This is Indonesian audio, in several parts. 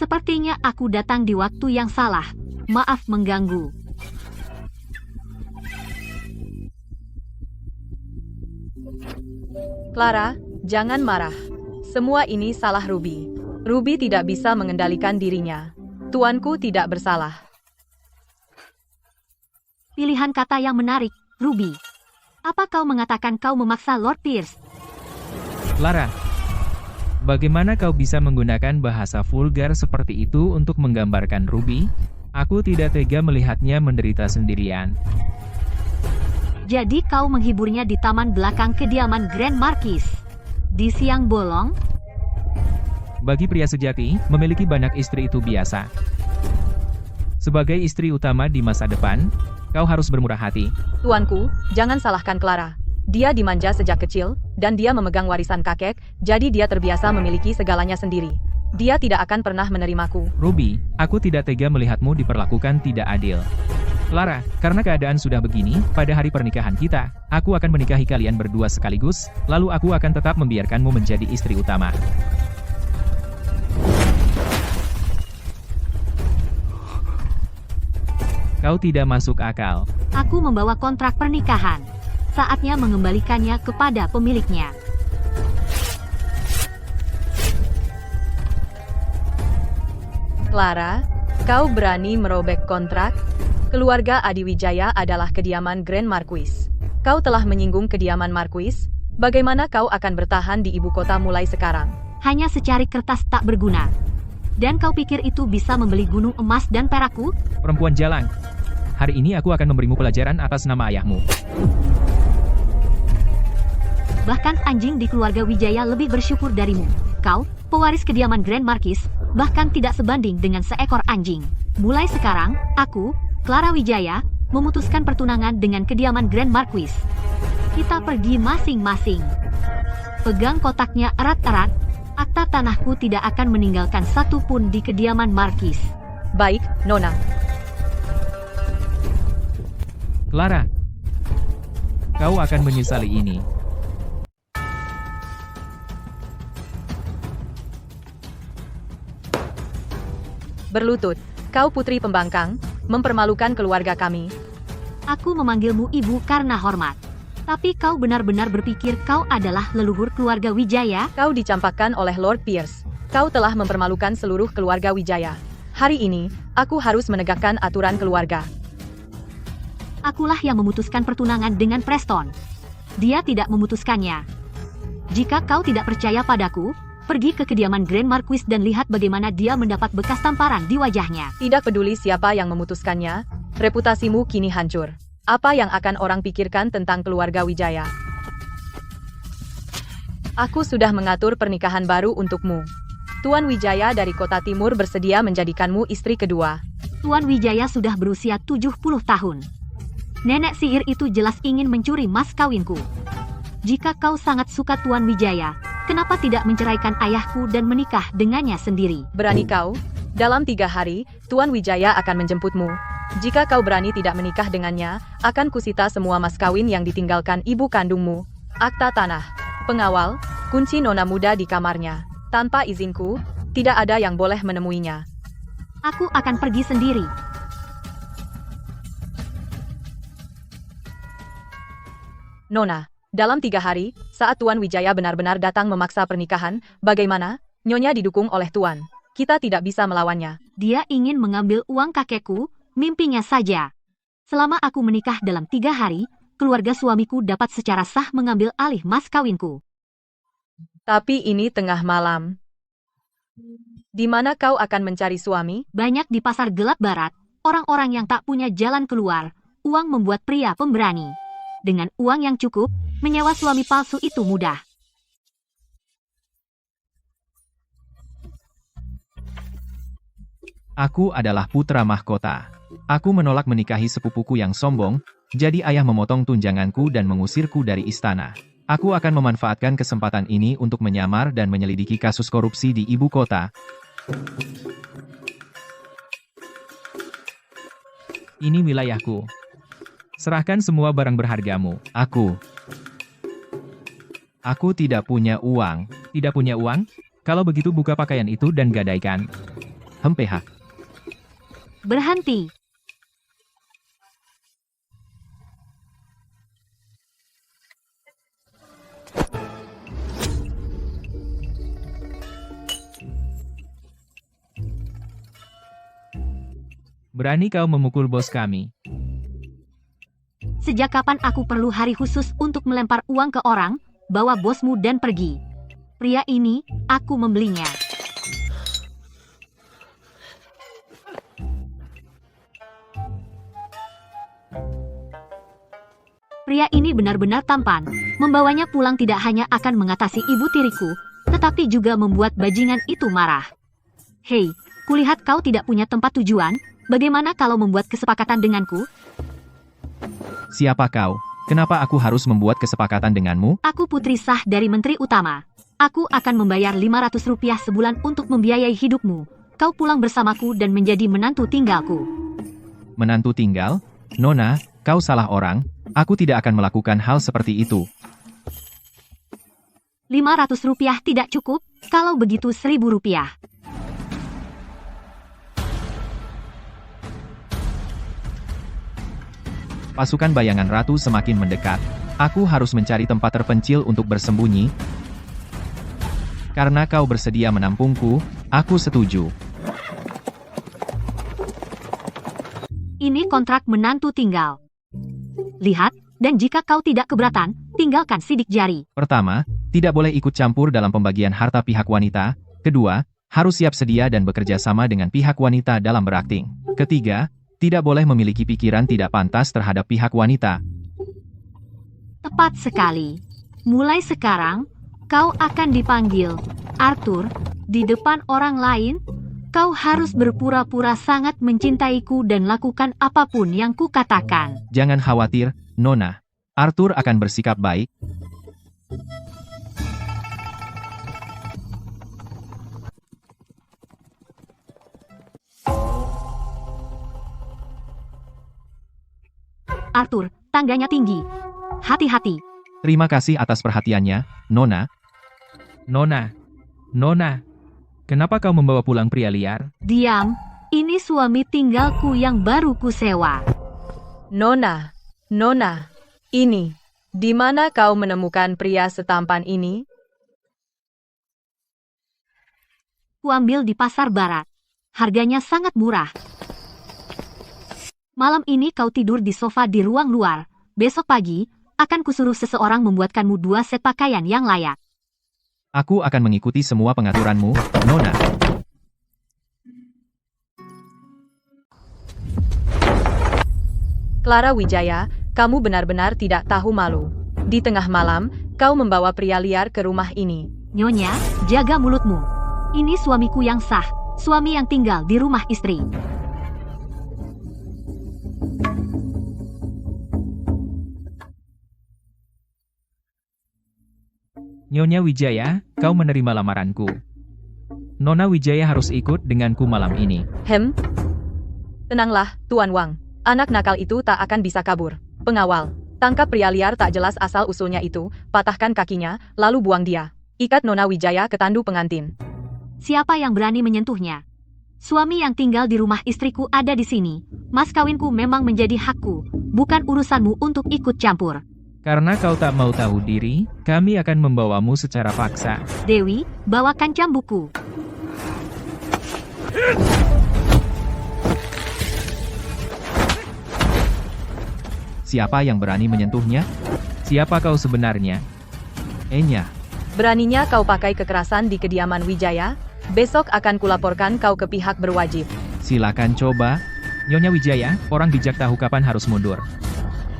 Sepertinya aku datang di waktu yang salah. Maaf mengganggu. Clara, jangan marah. Semua ini salah Ruby. Ruby tidak bisa mengendalikan dirinya. Tuanku tidak bersalah. Pilihan kata yang menarik, Ruby. Apa kau mengatakan kau memaksa Lord Pierce? Clara, bagaimana kau bisa menggunakan bahasa vulgar seperti itu untuk menggambarkan Ruby? Aku tidak tega melihatnya menderita sendirian. Jadi kau menghiburnya di taman belakang kediaman Grand Marquis. Di siang bolong? Bagi pria sejati, memiliki banyak istri itu biasa. Sebagai istri utama di masa depan, kau harus bermurah hati. Tuanku, jangan salahkan Clara. Dia dimanja sejak kecil, dan dia memegang warisan kakek, jadi dia terbiasa memiliki segalanya sendiri. Dia tidak akan pernah menerimaku. Ruby, aku tidak tega melihatmu diperlakukan tidak adil. Clara, karena keadaan sudah begini, pada hari pernikahan kita, aku akan menikahi kalian berdua sekaligus, lalu aku akan tetap membiarkanmu menjadi istri utama. Kau tidak masuk akal. Aku membawa kontrak pernikahan. Saatnya mengembalikannya kepada pemiliknya. Clara, kau berani merobek kontrak? Keluarga Adiwijaya adalah kediaman Grand Marquis. Kau telah menyinggung kediaman Marquis. Bagaimana kau akan bertahan di ibu kota mulai sekarang? Hanya secari kertas tak berguna. Dan kau pikir itu bisa membeli gunung emas dan perakku? Perempuan jalang. Hari ini aku akan memberimu pelajaran atas nama ayahmu. Bahkan anjing di keluarga Wijaya lebih bersyukur darimu. Kau, pewaris kediaman Grand Marquis, bahkan tidak sebanding dengan seekor anjing. Mulai sekarang, aku, Clara Wijaya, memutuskan pertunangan dengan kediaman Grand Marquis. Kita pergi masing-masing. Pegang kotaknya erat-erat. Akta tanahku tidak akan meninggalkan satu pun di kediaman Marquis. Baik, Nona. Clara, kau akan menyesali ini. Berlutut, kau putri pembangkang, mempermalukan keluarga kami. Aku memanggilmu ibu karena hormat. Tapi kau benar-benar berpikir kau adalah leluhur keluarga Wijaya? Kau dicampakkan oleh Lord Pierce. Kau telah mempermalukan seluruh keluarga Wijaya. Hari ini, aku harus menegakkan aturan keluarga. Akulah yang memutuskan pertunangan dengan Preston. Dia tidak memutuskannya. Jika kau tidak percaya padaku, pergi ke kediaman Grand Marquis dan lihat bagaimana dia mendapat bekas tamparan di wajahnya. Tidak peduli siapa yang memutuskannya, reputasimu kini hancur. Apa yang akan orang pikirkan tentang keluarga Wijaya? Aku sudah mengatur pernikahan baru untukmu. Tuan Wijaya dari kota timur bersedia menjadikanmu istri kedua. Tuan Wijaya sudah berusia 70 tahun. Nenek sihir itu jelas ingin mencuri mas kawinku. Jika kau sangat suka Tuan Wijaya, kenapa tidak menceraikan ayahku dan menikah dengannya sendiri? Berani kau? Dalam 3 hari, Tuan Wijaya akan menjemputmu. Jika kau berani tidak menikah dengannya, akan kusita semua mas kawin yang ditinggalkan ibu kandungmu. Akta tanah, pengawal, kunci nona muda di kamarnya. Tanpa izinku, tidak ada yang boleh menemuinya. Aku akan pergi sendiri. Nona, dalam 3 hari, saat Tuan Wijaya benar-benar datang memaksa pernikahan, bagaimana? Nyonya didukung oleh Tuan. Kita tidak bisa melawannya. Dia ingin mengambil uang kakekku, mimpinya saja. Selama aku menikah dalam 3 hari, keluarga suamiku dapat secara sah mengambil alih mas kawinku. Tapi ini tengah malam. Di mana kau akan mencari suami? Banyak di pasar gelap barat, orang-orang yang tak punya jalan keluar. Uang membuat pria pemberani. Dengan uang yang cukup, menyewa suami palsu itu mudah. Aku adalah putra mahkota. Aku menolak menikahi sepupuku yang sombong, jadi ayah memotong tunjanganku dan mengusirku dari istana. Aku akan memanfaatkan kesempatan ini untuk menyamar dan menyelidiki kasus korupsi di ibu kota. Ini wilayahku. Serahkan semua barang berhargamu. Aku tidak punya uang. Tidak punya uang? Kalau begitu buka pakaian itu dan gadaikan. Hempeha. Berhenti. Berani kau memukul bos kami? Sejak kapan aku perlu hari khusus untuk melempar uang ke orang? Bawa bosmu dan pergi. Pria ini, aku membelinya. Pria ini benar-benar tampan. Membawanya pulang tidak hanya akan mengatasi ibu tiriku, tetapi juga membuat bajingan itu marah. Hei, kulihat kau tidak punya tempat tujuan. Bagaimana kalau membuat kesepakatan denganku? Siapa kau? Kenapa aku harus membuat kesepakatan denganmu? Aku putri sah dari Menteri Utama. Aku akan membayar 500 rupiah sebulan untuk membiayai hidupmu. Kau pulang bersamaku dan menjadi menantu tinggalku. Menantu tinggal? Nona, kau salah orang. Aku tidak akan melakukan hal seperti itu. 500 rupiah tidak cukup? Kalau begitu 1.000 rupiah. Pasukan bayangan ratu semakin mendekat. Aku harus mencari tempat terpencil untuk bersembunyi. Karena kau bersedia menampungku, aku setuju. Ini kontrak menantu tinggal. Lihat, dan jika kau tidak keberatan, tinggalkan sidik jari. Pertama, tidak boleh ikut campur dalam pembagian harta pihak wanita. Kedua, harus siap sedia dan bekerja sama dengan pihak wanita dalam berakting. Ketiga, tidak boleh memiliki pikiran tidak pantas terhadap pihak wanita. Tepat sekali. Mulai sekarang, kau akan dipanggil Arthur di depan orang lain. Kau harus berpura-pura sangat mencintaiku dan lakukan apapun yang kukatakan. Jangan khawatir, Nona. Arthur akan bersikap baik. Arthur, tangganya tinggi. Hati-hati. Terima kasih atas perhatiannya, Nona. Nona, kenapa kau membawa pulang pria liar? Diam, ini suami tinggalku yang baru kusewa. Nona, ini. Di mana kau menemukan pria setampan ini? Kuambil di pasar barat. Harganya sangat murah. Malam ini kau tidur di sofa di ruang luar. Besok pagi, akan kusuruh seseorang membuatkanmu 2 set pakaian yang layak. Aku akan mengikuti semua pengaturanmu, Nona. Clara Wijaya, kamu benar-benar tidak tahu malu. Di tengah malam, kau membawa pria liar ke rumah ini. Nyonya, jaga mulutmu. Ini suamiku yang sah, suami yang tinggal di rumah istri. Nyonya Wijaya, kau menerima lamaranku. Nona Wijaya harus ikut denganku malam ini. Tenanglah, Tuan Wang. Anak nakal itu tak akan bisa kabur. Pengawal, tangkap pria liar tak jelas asal-usulnya itu, patahkan kakinya, lalu buang dia. Ikat Nona Wijaya ke tandu pengantin. Siapa yang berani menyentuhnya? Suami yang tinggal di rumah istriku ada di sini. Mas kawinku memang menjadi hakku, bukan urusanmu untuk ikut campur. Karena kau tak mau tahu diri, kami akan membawamu secara paksa. Dewi, bawakan cambukku. Siapa yang berani menyentuhnya? Siapa kau sebenarnya? Enya. Beraninya kau pakai kekerasan di kediaman Wijaya? Besok akan kulaporkan kau ke pihak berwajib. Silakan coba. Nyonya Wijaya, orang bijak tahu kapan harus mundur.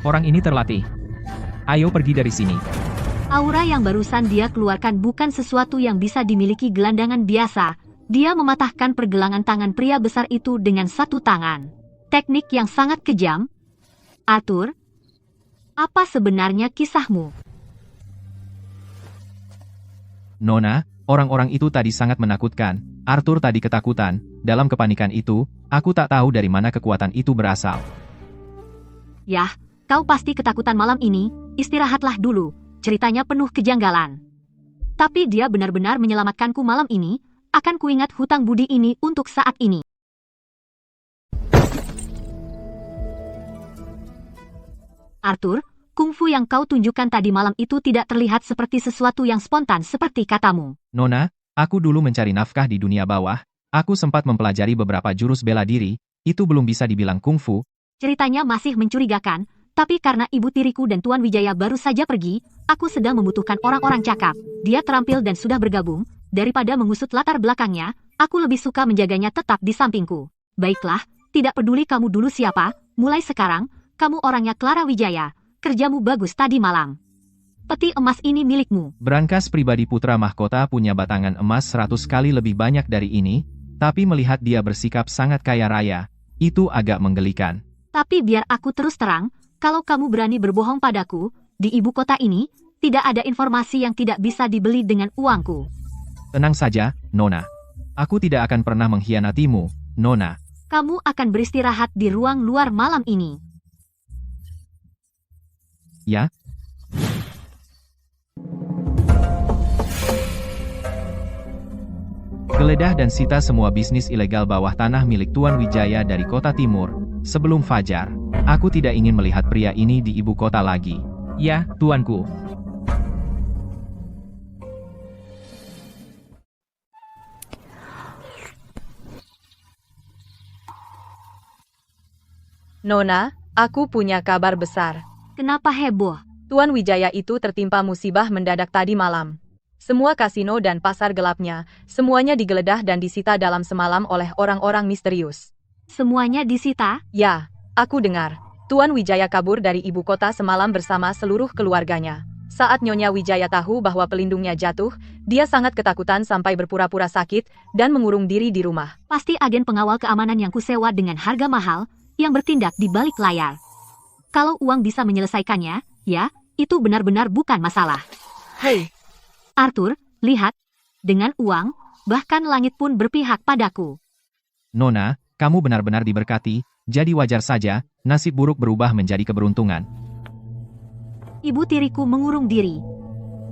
Orang ini terlatih. Ayo pergi dari sini. Aura yang barusan dia keluarkan bukan sesuatu yang bisa dimiliki gelandangan biasa. Dia mematahkan pergelangan tangan pria besar itu dengan 1 tangan. Teknik yang sangat kejam. Arthur, apa sebenarnya kisahmu? Nona, orang-orang itu tadi sangat menakutkan. Arthur tadi ketakutan. Dalam kepanikan itu, aku tak tahu dari mana kekuatan itu berasal. Yah, kau pasti ketakutan malam ini. Istirahatlah dulu. Ceritanya penuh kejanggalan. Tapi dia benar-benar menyelamatkanku malam ini. akan kuingat hutang budi ini untuk saat ini. Arthur, kungfu yang kau tunjukkan tadi malam itu tidak terlihat seperti sesuatu yang spontan seperti katamu. Nona, aku dulu mencari nafkah di dunia bawah. Aku sempat mempelajari beberapa jurus bela diri, itu belum bisa dibilang kungfu. Ceritanya masih mencurigakan, tapi karena ibu tiriku dan Tuan Wijaya baru saja pergi, aku sedang membutuhkan orang-orang cakap. Dia terampil dan sudah bergabung, daripada mengusut latar belakangnya, aku lebih suka menjaganya tetap di sampingku. Baiklah, tidak peduli kamu dulu siapa, mulai sekarang, kamu orangnya Clara Wijaya, kerjamu bagus tadi malam. Peti emas ini milikmu. Brankas pribadi putra mahkota punya batangan emas 100 kali lebih banyak dari ini, tapi melihat dia bersikap sangat kaya raya, itu agak menggelikan. Tapi biar aku terus terang, kalau kamu berani berbohong padaku, di ibu kota ini, tidak ada informasi yang tidak bisa dibeli dengan uangku. Tenang saja, Nona. Aku tidak akan pernah mengkhianatimu, Nona. Kamu akan beristirahat di ruang luar malam ini. Ya? Geledah dan sita semua bisnis ilegal bawah tanah milik Tuan Wijaya dari kota timur. Sebelum fajar, aku tidak ingin melihat pria ini di ibu kota lagi. Ya, tuanku. Nona, aku punya kabar besar. Kenapa heboh? Tuan Wijaya itu tertimpa musibah mendadak tadi malam. Semua kasino dan pasar gelapnya, semuanya digeledah dan disita dalam semalam oleh orang-orang misterius. Semuanya disita? Ya, aku dengar. Tuan Wijaya kabur dari ibu kota semalam bersama seluruh keluarganya. Saat Nyonya Wijaya tahu bahwa pelindungnya jatuh, dia sangat ketakutan sampai berpura-pura sakit dan mengurung diri di rumah. Pasti agen pengawal keamanan yang kusewa dengan harga mahal, yang bertindak di balik layar. Kalau uang bisa menyelesaikannya, ya, itu benar-benar bukan masalah. Hei, Arthur, lihat. Dengan uang, bahkan langit pun berpihak padaku. Nona, kamu benar-benar diberkati, jadi wajar saja, nasib buruk berubah menjadi keberuntungan. Ibu tiriku mengurung diri.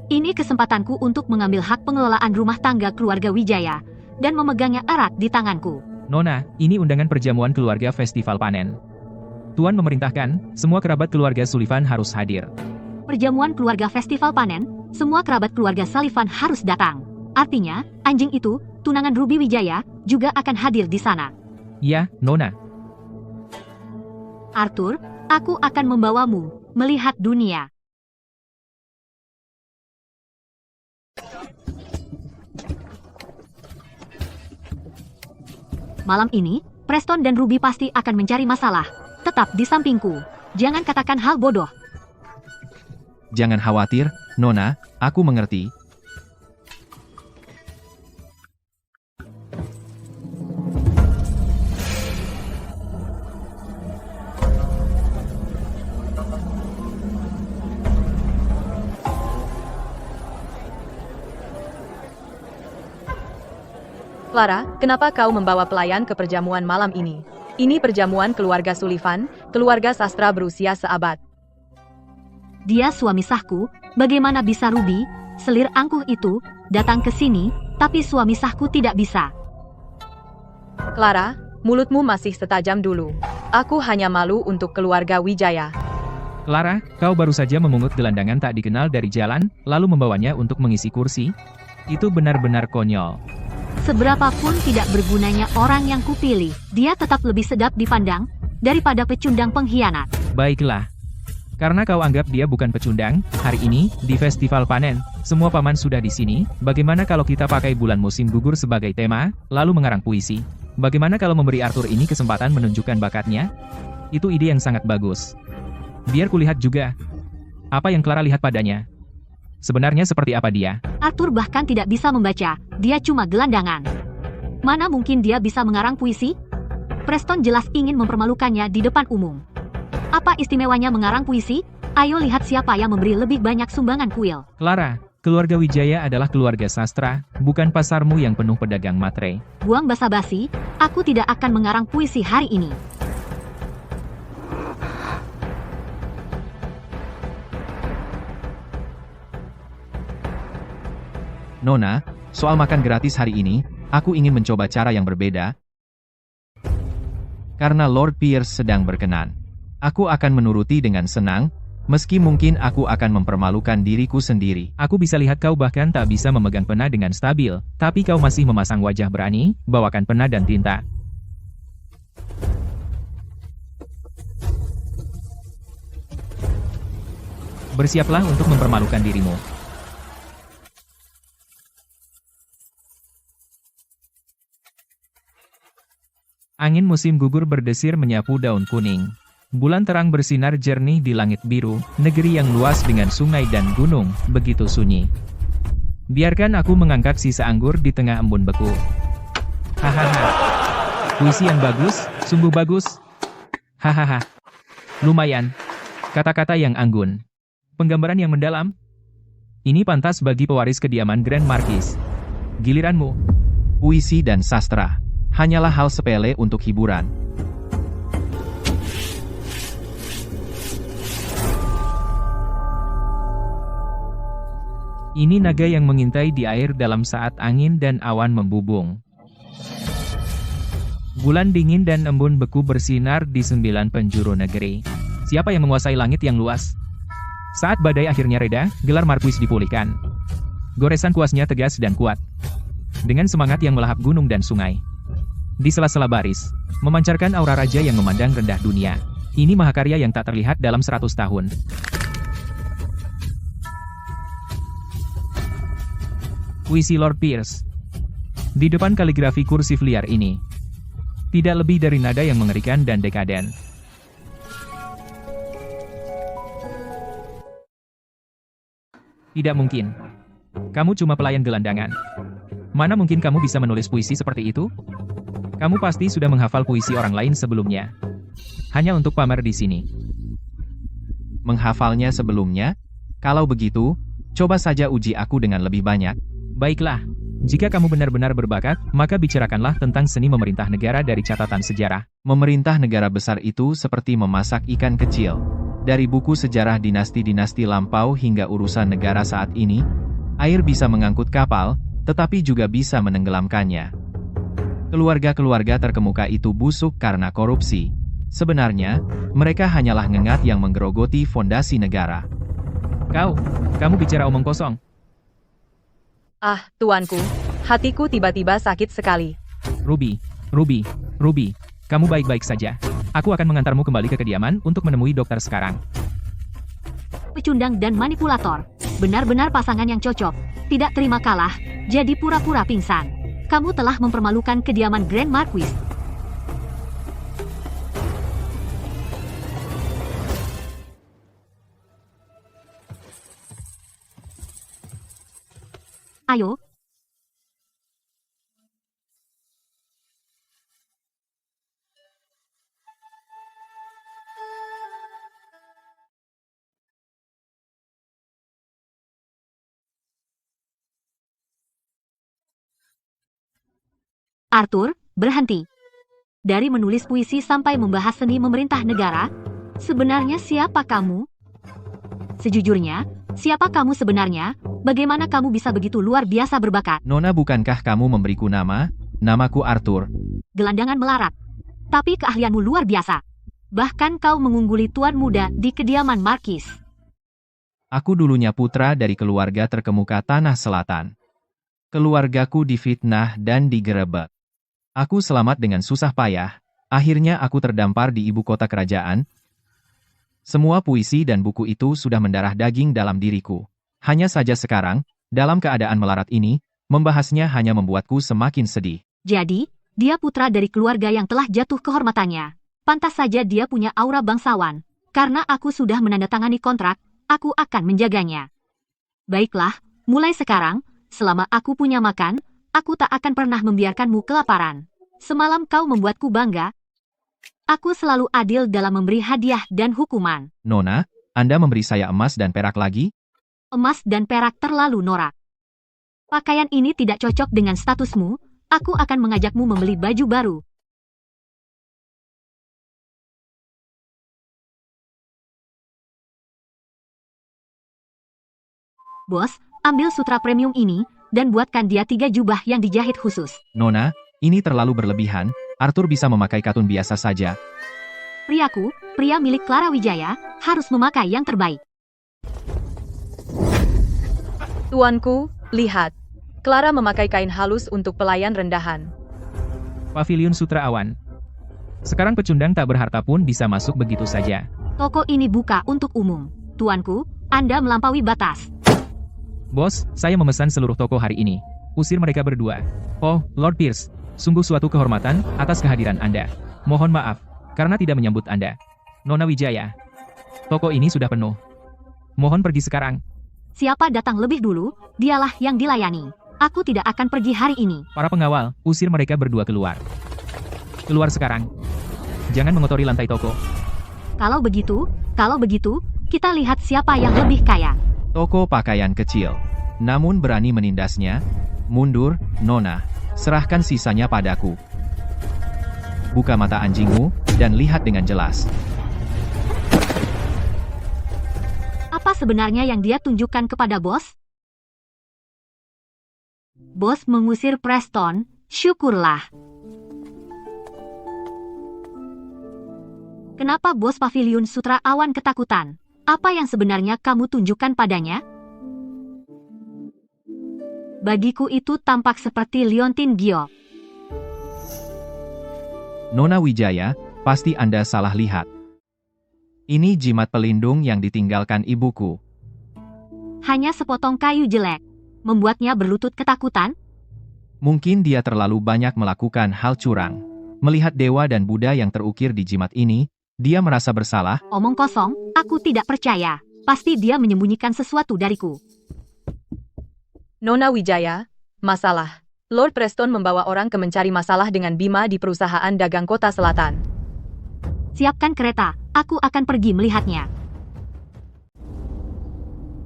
Ini kesempatanku untuk mengambil hak pengelolaan rumah tangga keluarga Wijaya, dan memegangnya erat di tanganku. Nona, ini undangan perjamuan keluarga festival panen. Tuan memerintahkan, semua kerabat keluarga Sullivan harus hadir. Perjamuan keluarga festival panen, semua kerabat keluarga Sullivan harus datang. Artinya, anjing itu, tunangan Ruby Wijaya, juga akan hadir di sana. Ya, Nona. Arthur, aku akan membawamu melihat dunia. Malam ini, Preston dan Ruby pasti akan mencari masalah. Tetap di sampingku. Jangan katakan hal bodoh. Jangan khawatir, Nona, aku mengerti. Clara, kenapa kau membawa pelayan ke perjamuan malam ini? Ini perjamuan keluarga Sullivan, keluarga sastra berusia seabad. Dia suami sahku, bagaimana bisa Ruby, selir angkuh itu, datang ke sini, tapi suami sahku tidak bisa. Clara, mulutmu masih setajam dulu. Aku hanya malu untuk keluarga Wijaya. Clara, kau baru saja memungut gelandangan tak dikenal dari jalan, lalu membawanya untuk mengisi kursi? Itu benar-benar konyol. Seberapapun tidak bergunanya orang yang kupilih, dia tetap lebih sedap dipandang daripada pecundang pengkhianat. Baiklah. Karena kau anggap dia bukan pecundang, hari ini, di festival panen, semua paman sudah di sini, bagaimana kalau kita pakai bulan musim gugur sebagai tema, lalu mengarang puisi? Bagaimana kalau memberi Arthur ini kesempatan menunjukkan bakatnya? Itu ide yang sangat bagus. Biar kulihat juga. Apa yang Clara lihat padanya? Sebenarnya seperti apa dia? Arthur bahkan tidak bisa membaca, dia cuma gelandangan. Mana mungkin dia bisa mengarang puisi? Preston jelas ingin mempermalukannya di depan umum. Apa istimewanya mengarang puisi? Ayo lihat siapa yang memberi lebih banyak sumbangan kuil. Clara, keluarga Wijaya adalah keluarga sastra, bukan pasarmu yang penuh pedagang matre. Buang basa-basi, aku tidak akan mengarang puisi hari ini. Nona, soal makan gratis hari ini, Aku ingin mencoba cara yang berbeda. Karena Lord Pierce sedang berkenan. Aku akan menuruti dengan senang, meski mungkin aku akan mempermalukan diriku sendiri. Aku bisa lihat kau bahkan tak bisa memegang pena dengan stabil, tapi kau masih memasang wajah berani, bawakan pena dan tinta. Bersiaplah untuk mempermalukan dirimu. Angin musim gugur berdesir menyapu daun kuning. Bulan terang bersinar jernih di langit biru, negeri yang luas dengan sungai dan gunung, begitu sunyi. Biarkan aku mengangkat sisa anggur di tengah embun beku. Hahaha. Puisi yang bagus, sungguh bagus. Hahaha. Lumayan. Kata-kata yang anggun. Penggambaran yang mendalam. Ini pantas bagi pewaris kediaman Grand Marquis. Giliranmu. Puisi dan sastra hanyalah hal sepele untuk hiburan. Ini naga yang mengintai di air dalam saat angin dan awan membubung. Bulan dingin dan embun beku bersinar di 9 penjuru negeri. Siapa yang menguasai langit yang luas? Saat badai akhirnya reda, gelar Marquis dipulihkan. Goresan kuasnya tegas dan kuat. Dengan semangat yang melahap gunung dan sungai. Di sela-sela baris, memancarkan aura raja yang memandang rendah dunia. Ini mahakarya yang tak terlihat dalam 100 tahun. Puisi Lord Pierce. Di depan kaligrafi kursif liar ini, tidak lebih dari nada yang mengerikan dan dekaden. Tidak mungkin. Kamu cuma pelayan gelandangan. Mana mungkin kamu bisa menulis puisi seperti itu? Kamu pasti sudah menghafal puisi orang lain sebelumnya. Hanya untuk pamer di sini. Menghafalnya sebelumnya? Kalau begitu, coba saja uji aku dengan lebih banyak. Baiklah, jika kamu benar-benar berbakat, maka bicarakanlah tentang seni memerintah negara dari catatan sejarah. Memerintah negara besar itu seperti memasak ikan kecil. Dari buku sejarah dinasti-dinasti lampau hingga urusan negara saat ini, air bisa mengangkut kapal, tetapi juga bisa menenggelamkannya. Keluarga-keluarga terkemuka itu busuk karena korupsi. Sebenarnya, mereka hanyalah ngengat yang menggerogoti fondasi negara. Kamu bicara omong kosong. Ah, tuanku, hatiku tiba-tiba sakit sekali. Ruby, kamu baik-baik saja. Aku akan mengantarmu kembali ke kediaman untuk menemui dokter sekarang. Pecundang dan manipulator. Benar-benar pasangan yang cocok. Tidak terima kalah, jadi pura-pura pingsan. Kamu telah mempermalukan kediaman Grand Marquis. Ayo. Arthur, berhenti. Dari menulis puisi sampai membahas seni memerintah negara, sebenarnya siapa kamu? Sejujurnya, siapa kamu sebenarnya? Bagaimana kamu bisa begitu luar biasa berbakat? Nona, bukankah kamu memberiku nama? Namaku Arthur. Gelandangan melarat. Tapi keahlianmu luar biasa. Bahkan kau mengungguli tuan muda di kediaman Marquis. Aku dulunya putra dari keluarga terkemuka Tanah Selatan. Keluargaku difitnah dan digerebek. Aku selamat dengan susah payah. Akhirnya aku terdampar di ibu kota kerajaan. Semua puisi dan buku itu sudah mendarah daging dalam diriku. Hanya saja sekarang, dalam keadaan melarat ini, membahasnya hanya membuatku semakin sedih. Jadi, dia putra dari keluarga yang telah jatuh kehormatannya. Pantas saja dia punya aura bangsawan. Karena aku sudah menandatangani kontrak, aku akan menjaganya. Baiklah, mulai sekarang, selama aku punya makan, aku tak akan pernah membiarkanmu kelaparan. Semalam kau membuatku bangga. Aku selalu adil dalam memberi hadiah dan hukuman. Nona, Anda memberi saya emas dan perak lagi? Emas dan perak terlalu norak. Pakaian ini tidak cocok dengan statusmu, aku akan mengajakmu membeli baju baru. Bos, ambil sutra premium ini, dan buatkan dia 3 jubah yang dijahit khusus. Nona, ini terlalu berlebihan. Arthur bisa memakai katun biasa saja. Priaku, pria milik Clara Wijaya, harus memakai yang terbaik. Tuanku, lihat. Clara memakai kain halus untuk pelayan rendahan. Paviliun Sutra Awan. Sekarang pecundang tak berharta pun bisa masuk begitu saja. Toko ini buka untuk umum. Tuanku, Anda melampaui batas. Bos, saya memesan seluruh toko hari ini. Usir mereka berdua. Oh, Lord Pierce, sungguh suatu kehormatan atas kehadiran Anda. Mohon maaf, karena tidak menyambut Anda. Nona Wijaya, toko ini sudah penuh. Mohon pergi sekarang. Siapa datang lebih dulu, dialah yang dilayani. Aku tidak akan pergi hari ini. Para pengawal, usir mereka berdua keluar. Keluar sekarang. Jangan mengotori lantai toko. Kalau begitu, kita lihat siapa yang lebih kaya. Toko pakaian kecil. Namun berani menindasnya. Mundur, Nona. Serahkan sisanya padaku. Buka mata anjingmu, dan lihat dengan jelas. Apa sebenarnya yang dia tunjukkan kepada bos? Bos mengusir Preston, syukurlah. Kenapa bos Paviliun Sutra Awan ketakutan? Apa yang sebenarnya kamu tunjukkan padanya? Bagiku itu tampak seperti liontin giok. Nona Wijaya, pasti Anda salah lihat. Ini jimat pelindung yang ditinggalkan ibuku. Hanya sepotong kayu jelek. Membuatnya berlutut ketakutan? Mungkin dia terlalu banyak melakukan hal curang. Melihat dewa dan Buddha yang terukir di jimat ini, dia merasa bersalah. Omong kosong, aku tidak percaya. Pasti dia menyembunyikan sesuatu dariku. Nona Wijaya, masalah. Lord Preston membawa orang ke mencari masalah dengan Bima di perusahaan dagang kota selatan. Siapkan kereta, aku akan pergi melihatnya.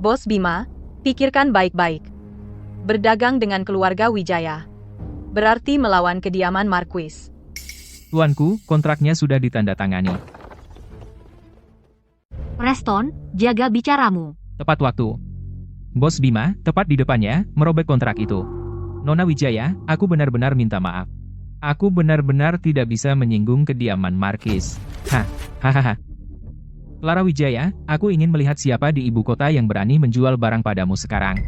Bos Bima, pikirkan baik-baik. Berdagang dengan keluarga Wijaya berarti melawan kediaman Marquis. Tuanku, kontraknya sudah ditandatangani. Preston, jaga bicaramu. Tepat waktu. Bos Bima, tepat di depannya, merobek kontrak itu. Nona Wijaya, aku benar-benar minta maaf. Aku benar-benar tidak bisa menyinggung kediaman Marquis. Hahaha. Clara Wijaya, aku ingin melihat siapa di ibu kota yang berani menjual barang padamu sekarang.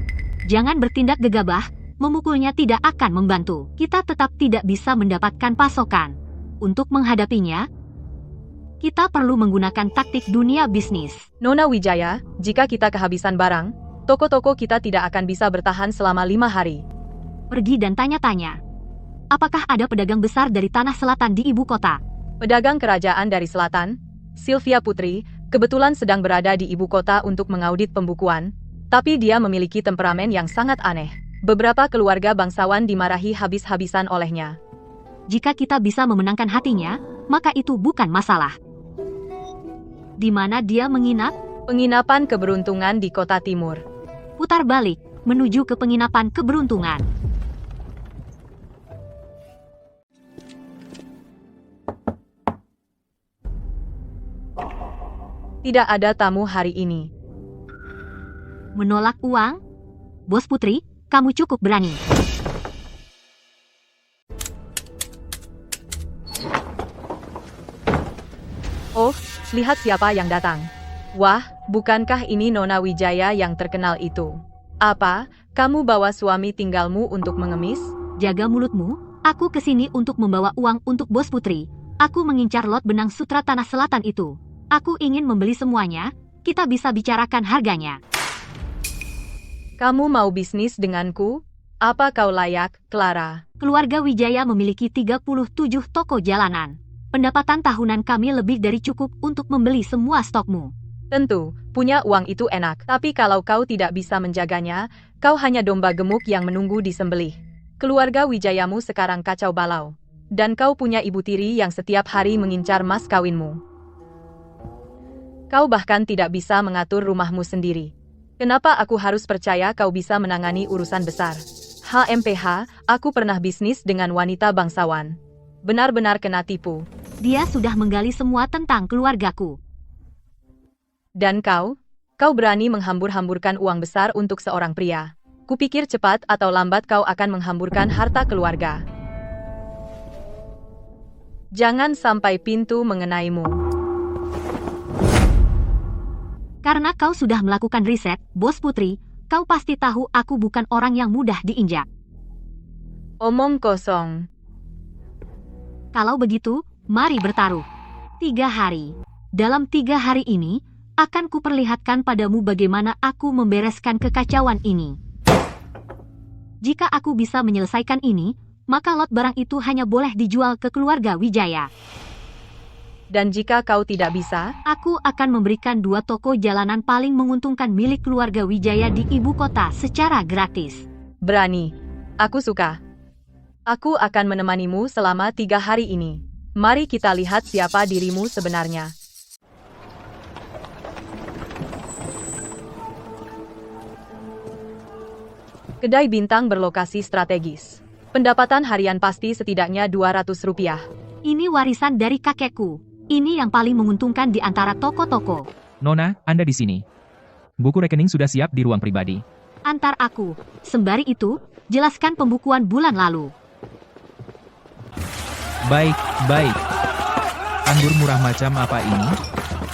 Jangan bertindak gegabah, memukulnya tidak akan membantu. Kita tetap tidak bisa mendapatkan pasokan. Untuk menghadapinya, kita perlu menggunakan taktik dunia bisnis. Nona Wijaya, jika kita kehabisan barang, toko-toko kita tidak akan bisa bertahan selama 5 hari. Pergi dan tanya-tanya. Apakah ada pedagang besar dari tanah selatan di ibu kota? Pedagang kerajaan dari selatan, Sylvia Putri, kebetulan sedang berada di ibu kota untuk mengaudit pembukuan, tapi dia memiliki temperamen yang sangat aneh. Beberapa keluarga bangsawan dimarahi habis-habisan olehnya. Jika kita bisa memenangkan hatinya, maka itu bukan masalah. Di mana dia menginap? Penginapan keberuntungan di kota timur. Putar balik, menuju ke penginapan keberuntungan. Tidak ada tamu hari ini. Menolak uang? Bos Putri, kamu cukup berani. Oh, lihat siapa yang datang. Wah, bukankah ini Nona Wijaya yang terkenal itu? Apa, kamu bawa suami tinggalmu untuk mengemis? Jaga mulutmu, aku kesini untuk membawa uang untuk Bos Putri. Aku mengincar lot benang sutra tanah selatan itu. Aku ingin membeli semuanya, kita bisa bicarakan harganya. Kamu mau bisnis denganku? Apa kau layak, Clara? Keluarga Wijaya memiliki 37 toko jalanan. Pendapatan tahunan kami lebih dari cukup untuk membeli semua stokmu. Tentu, punya uang itu enak. Tapi kalau kau tidak bisa menjaganya, kau hanya domba gemuk yang menunggu disembelih. Keluarga Wijayamu sekarang kacau balau. Dan kau punya ibu tiri yang setiap hari mengincar mas kawinmu. Kau bahkan tidak bisa mengatur rumahmu sendiri. Kenapa aku harus percaya kau bisa menangani urusan besar? HMPH, aku pernah bisnis dengan wanita bangsawan. Benar-benar kena tipu. Dia sudah menggali semua tentang keluargaku. Dan kau berani menghambur-hamburkan uang besar untuk seorang pria. Kupikir cepat atau lambat kau akan menghamburkan harta keluarga. Jangan sampai pintu mengenaimu. Karena kau sudah melakukan riset, Bos Putri, kau pasti tahu aku bukan orang yang mudah diinjak. Omong kosong. Kalau begitu, mari bertaruh. 3 hari. Dalam 3 hari ini, akan kuperlihatkan padamu bagaimana aku membereskan kekacauan ini. Jika aku bisa menyelesaikan ini, maka lot barang itu hanya boleh dijual ke keluarga Wijaya. Dan jika kau tidak bisa, Aku akan memberikan 2 toko jalanan paling menguntungkan milik keluarga Wijaya di ibu kota secara gratis. berani. Aku suka. Aku akan menemanimu selama 3 hari ini. Mari kita lihat siapa dirimu sebenarnya. Kedai bintang berlokasi strategis. Pendapatan harian pasti setidaknya Rp200. Ini warisan dari kakekku. Ini yang paling menguntungkan di antara toko-toko. Nona, Anda di sini. Buku rekening sudah siap di ruang pribadi. Antar aku. Sembari itu, jelaskan pembukuan bulan lalu. Baik, baik. Anggur murah macam apa ini?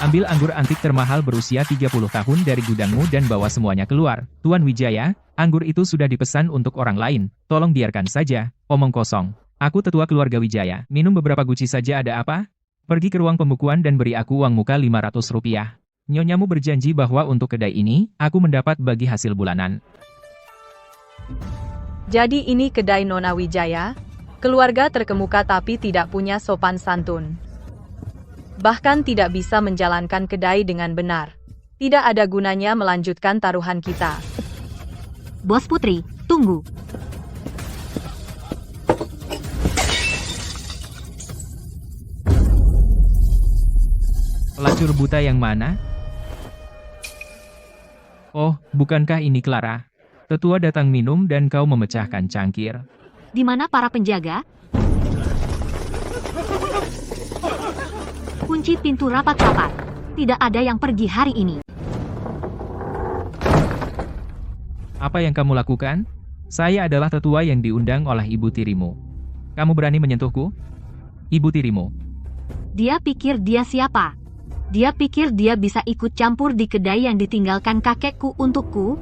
Ambil anggur antik termahal berusia 30 tahun dari gudangmu dan bawa semuanya keluar. Tuan Wijaya, anggur itu sudah dipesan untuk orang lain. Tolong biarkan saja, omong kosong. Aku tetua keluarga Wijaya. Minum beberapa guci saja ada apa? Pergi ke ruang pembukuan dan beri aku uang muka Rp500. Nyonyamu berjanji bahwa untuk kedai ini, aku mendapat bagi hasil bulanan. Jadi ini kedai Nona Wijaya? Keluarga terkemuka tapi tidak punya sopan santun. Bahkan tidak bisa menjalankan kedai dengan benar. Tidak ada gunanya melanjutkan taruhan kita. Bos Putri, tunggu. Pelacur buta yang mana? Oh, bukankah ini Clara? Tetua datang minum dan kau memecahkan cangkir. Di mana para penjaga? Kunci pintu rapat-rapat. Tidak ada yang pergi hari ini. Apa yang kamu lakukan? Saya adalah tetua yang diundang oleh ibu tirimu. Kamu berani menyentuhku? Ibu tirimu. Dia pikir dia siapa? Dia pikir dia bisa ikut campur di kedai yang ditinggalkan kakekku untukku?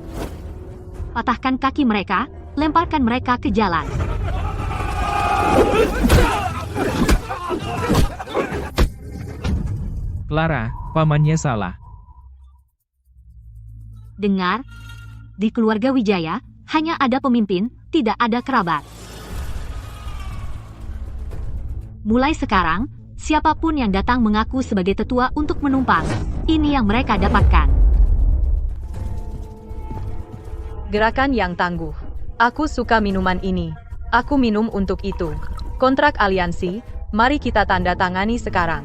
Patahkan kaki mereka, lemparkan mereka ke jalan. Clara, pamannya salah. Dengar, di keluarga Wijaya, hanya ada pemimpin, tidak ada kerabat. Mulai sekarang, siapapun yang datang mengaku sebagai tetua untuk menumpang, ini yang mereka dapatkan. Gerakan yang tangguh. Aku suka minuman ini. Aku minum untuk itu. Kontrak aliansi, mari kita tanda tangani sekarang.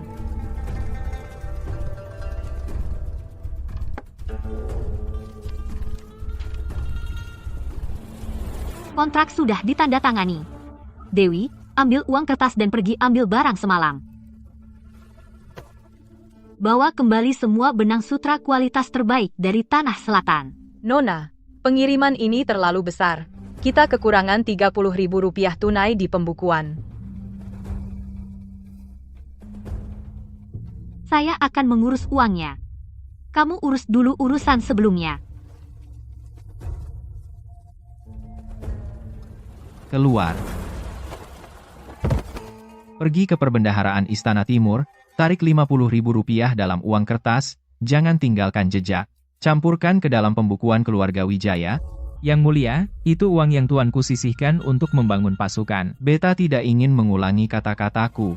Kontrak sudah ditandatangani. Dewi, ambil uang kertas dan pergi ambil barang semalam. Bawa kembali semua benang sutra kualitas terbaik dari Tanah Selatan. Nona, pengiriman ini terlalu besar. Kita kekurangan Rp30.000 tunai di pembukuan. Saya akan mengurus uangnya. Kamu urus dulu urusan sebelumnya. Keluar. Pergi ke perbendaharaan Istana Timur, tarik Rp50.000 dalam uang kertas, jangan tinggalkan jejak. Campurkan ke dalam pembukuan keluarga Wijaya. Yang mulia, itu uang yang tuanku sisihkan untuk membangun pasukan. Beta tidak ingin mengulangi kata-kataku.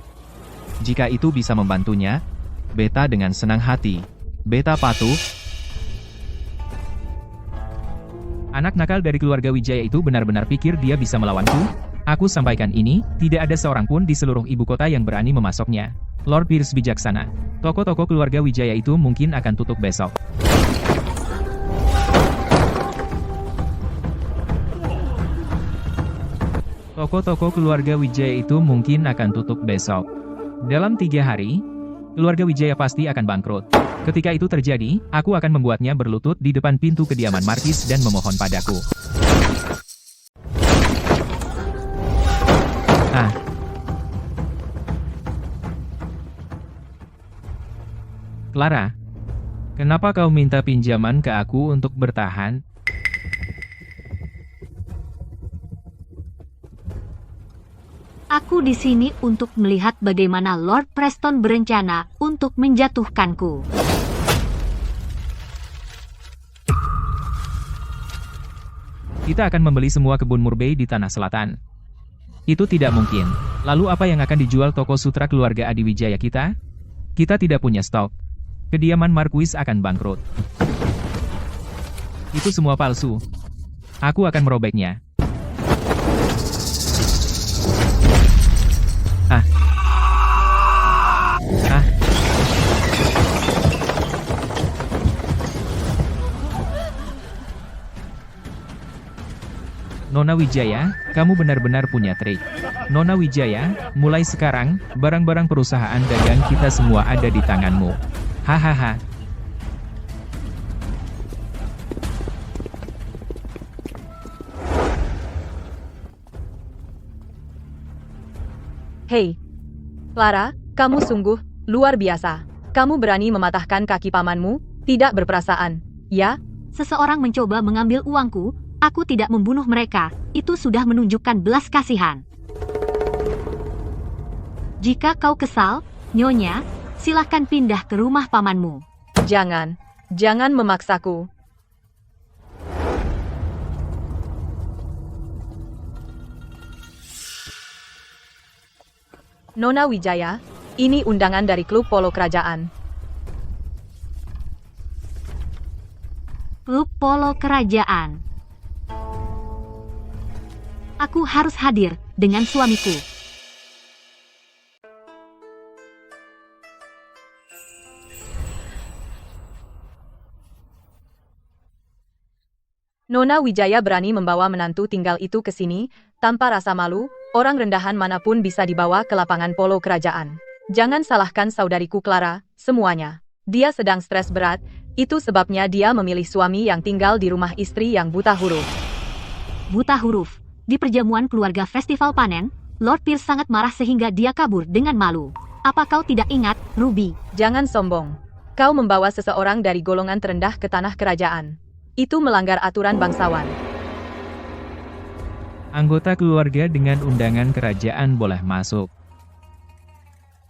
Jika itu bisa membantunya, Beta dengan senang hati. Beta patuh. Anak nakal dari keluarga Wijaya itu benar-benar pikir dia bisa melawanku? Aku sampaikan ini, tidak ada seorang pun di seluruh ibu kota yang berani memasoknya. Lord Pierce bijaksana. Toko-toko keluarga Wijaya itu mungkin akan tutup besok. Toko-toko keluarga Wijaya itu mungkin akan tutup besok. Dalam 3 hari, keluarga Wijaya pasti akan bangkrut. Ketika itu terjadi, aku akan membuatnya berlutut di depan pintu kediaman Markis dan memohon padaku. Ah. Clara, kenapa kau minta pinjaman ke aku untuk bertahan? Aku di sini untuk melihat bagaimana Lord Preston berencana untuk menjatuhkanku. Kita akan membeli semua kebun murbei di Tanah Selatan. Itu tidak mungkin. Lalu apa yang akan dijual toko sutra keluarga Adiwijaya kita? Kita tidak punya stok. Kediaman Marquis akan bangkrut. Itu semua palsu. Aku akan merobeknya. Ah. Ah. Nona Wijaya, kamu benar-benar punya trik. Nona Wijaya, mulai sekarang, barang-barang perusahaan dagang kita semua ada di tanganmu. Hahaha. Hei, Clara, kamu sungguh luar biasa. Kamu berani mematahkan kaki pamanmu, tidak berperasaan, ya? Seseorang mencoba mengambil uangku, aku tidak membunuh mereka, itu sudah menunjukkan belas kasihan. Jika kau kesal, Nyonya, silahkan pindah ke rumah pamanmu. Jangan memaksaku. Nona Wijaya, ini undangan dari klub polo kerajaan. Klub polo kerajaan. Aku harus hadir dengan suamiku. Nona Wijaya berani membawa menantu tinggal itu ke sini, tanpa rasa malu, orang rendahan manapun bisa dibawa ke lapangan polo kerajaan. Jangan salahkan saudariku Clara, semuanya. Dia sedang stres berat, itu sebabnya dia memilih suami yang tinggal di rumah istri yang buta huruf. Buta huruf. Di perjamuan keluarga festival panen, Lord Pierce sangat marah sehingga dia kabur dengan malu. Apa kau tidak ingat, Ruby? Jangan sombong. Kau membawa seseorang dari golongan terendah ke tanah kerajaan. Itu melanggar aturan bangsawan. Anggota keluarga dengan undangan kerajaan boleh masuk.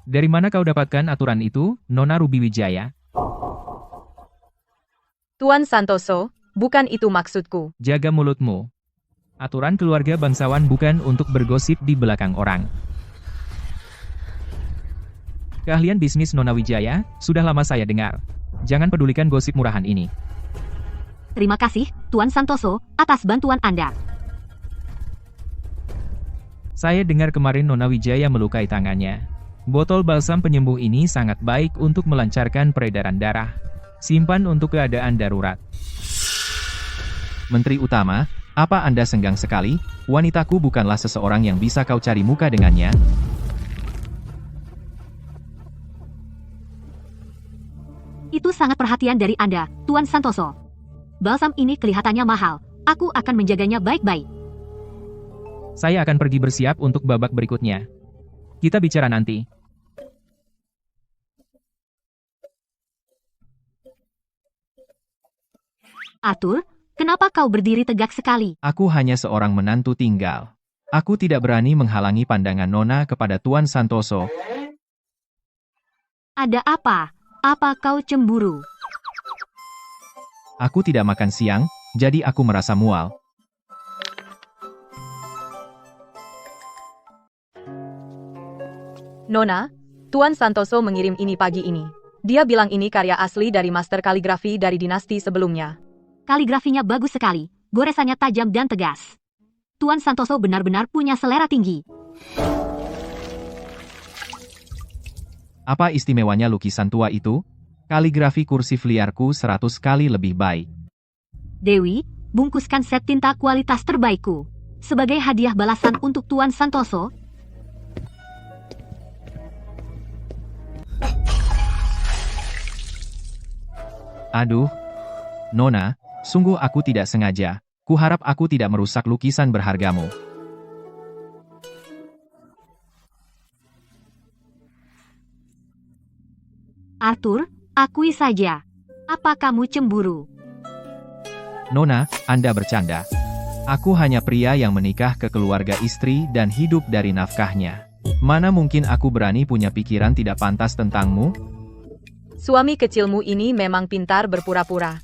Dari mana kau dapatkan aturan itu, Nona Ruby Wijaya? Tuan Santoso, bukan itu maksudku. Jaga mulutmu. Aturan keluarga bangsawan bukan untuk bergosip di belakang orang. Keahlian bisnis Nona Wijaya, sudah lama saya dengar. Jangan pedulikan gosip murahan ini. Terima kasih, Tuan Santoso, atas bantuan Anda. Saya dengar kemarin Nona Wijaya melukai tangannya. Botol balsam penyembuh ini sangat baik untuk melancarkan peredaran darah. Simpan untuk keadaan darurat. Menteri Utama, apa Anda senggang sekali? Wanitaku bukanlah seseorang yang bisa kau cari muka dengannya. Itu sangat perhatian dari Anda, Tuan Santoso. Balsam ini kelihatannya mahal. Aku akan menjaganya baik-baik. Saya akan pergi bersiap untuk babak berikutnya. Kita bicara nanti. Arthur, kenapa kau berdiri tegak sekali? Aku hanya seorang menantu tinggal. Aku tidak berani menghalangi pandangan Nona kepada Tuan Santoso. Ada apa? Apa kau cemburu? Aku tidak makan siang, jadi aku merasa mual. Nona, Tuan Santoso mengirim ini pagi ini. Dia bilang ini karya asli dari master kaligrafi dari dinasti sebelumnya. Kaligrafinya bagus sekali, goresannya tajam dan tegas. Tuan Santoso benar-benar punya selera tinggi. Apa istimewanya lukisan tua itu? Kaligrafi kursif liarku 100 kali lebih baik. Dewi, bungkuskan set tinta kualitas terbaikku. Sebagai hadiah balasan untuk Tuan Santoso. Aduh. Nona, sungguh aku tidak sengaja. Kuharap aku tidak merusak lukisan berhargamu. Arthur, akui saja. Apa kamu cemburu? Nona, Anda bercanda. Aku hanya pria yang menikah ke keluarga istri dan hidup dari nafkahnya. Mana mungkin aku berani punya pikiran tidak pantas tentangmu? Suami kecilmu ini memang pintar berpura-pura.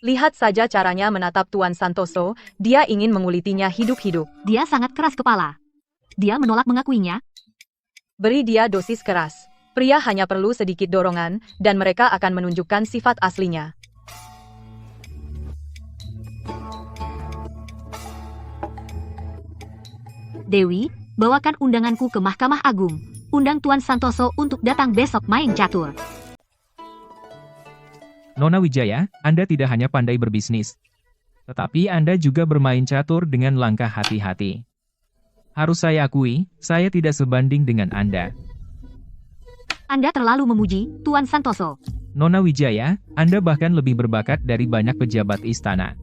Lihat saja caranya menatap Tuan Santoso, dia ingin mengulitinya hidup-hidup. Dia sangat keras kepala. Dia menolak mengakuinya. Beri dia dosis keras. Pria hanya perlu sedikit dorongan, dan mereka akan menunjukkan sifat aslinya. Dewi, bawakan undanganku ke Mahkamah Agung. Undang Tuan Santoso untuk datang besok main catur. Nona Wijaya, Anda tidak hanya pandai berbisnis, tetapi Anda juga bermain catur dengan langkah hati-hati. Harus saya akui, saya tidak sebanding dengan Anda. Anda terlalu memuji, Tuan Santoso. Nona Wijaya, Anda bahkan lebih berbakat dari banyak pejabat istana.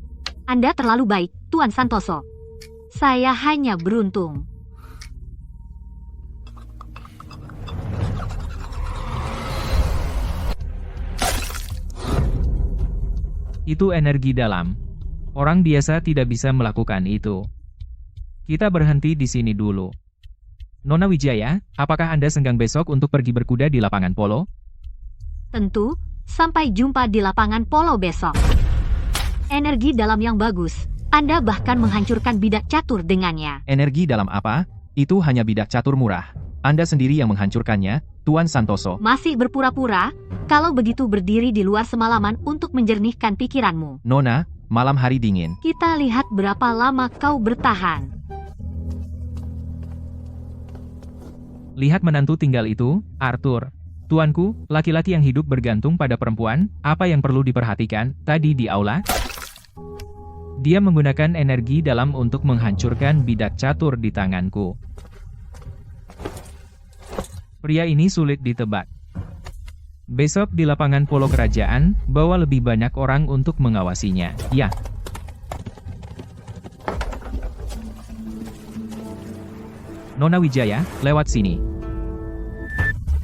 Anda terlalu baik, Tuan Santoso. Saya hanya beruntung. Itu energi dalam. Orang biasa tidak bisa melakukan itu. Kita berhenti di sini dulu. Nona Wijaya, apakah Anda senggang besok untuk pergi berkuda di lapangan polo? Tentu, sampai jumpa di lapangan polo besok. Energi dalam yang bagus. Anda bahkan menghancurkan bidak catur dengannya. Energi dalam apa? Itu hanya bidak catur murah. Anda sendiri yang menghancurkannya, Tuan Santoso. Masih berpura-pura? Kalau begitu berdiri di luar semalaman untuk menjernihkan pikiranmu. Nona, malam hari dingin. Kita lihat berapa lama kau bertahan. Lihat menantu tinggal itu, Arthur. Tuanku, laki-laki yang hidup bergantung pada perempuan, apa yang perlu diperhatikan, tadi di aula? Dia menggunakan energi dalam untuk menghancurkan bidak catur di tanganku. Pria ini sulit ditebak. Besok di lapangan polo kerajaan, bawa lebih banyak orang untuk mengawasinya. Ya. Nona Wijaya, lewat sini.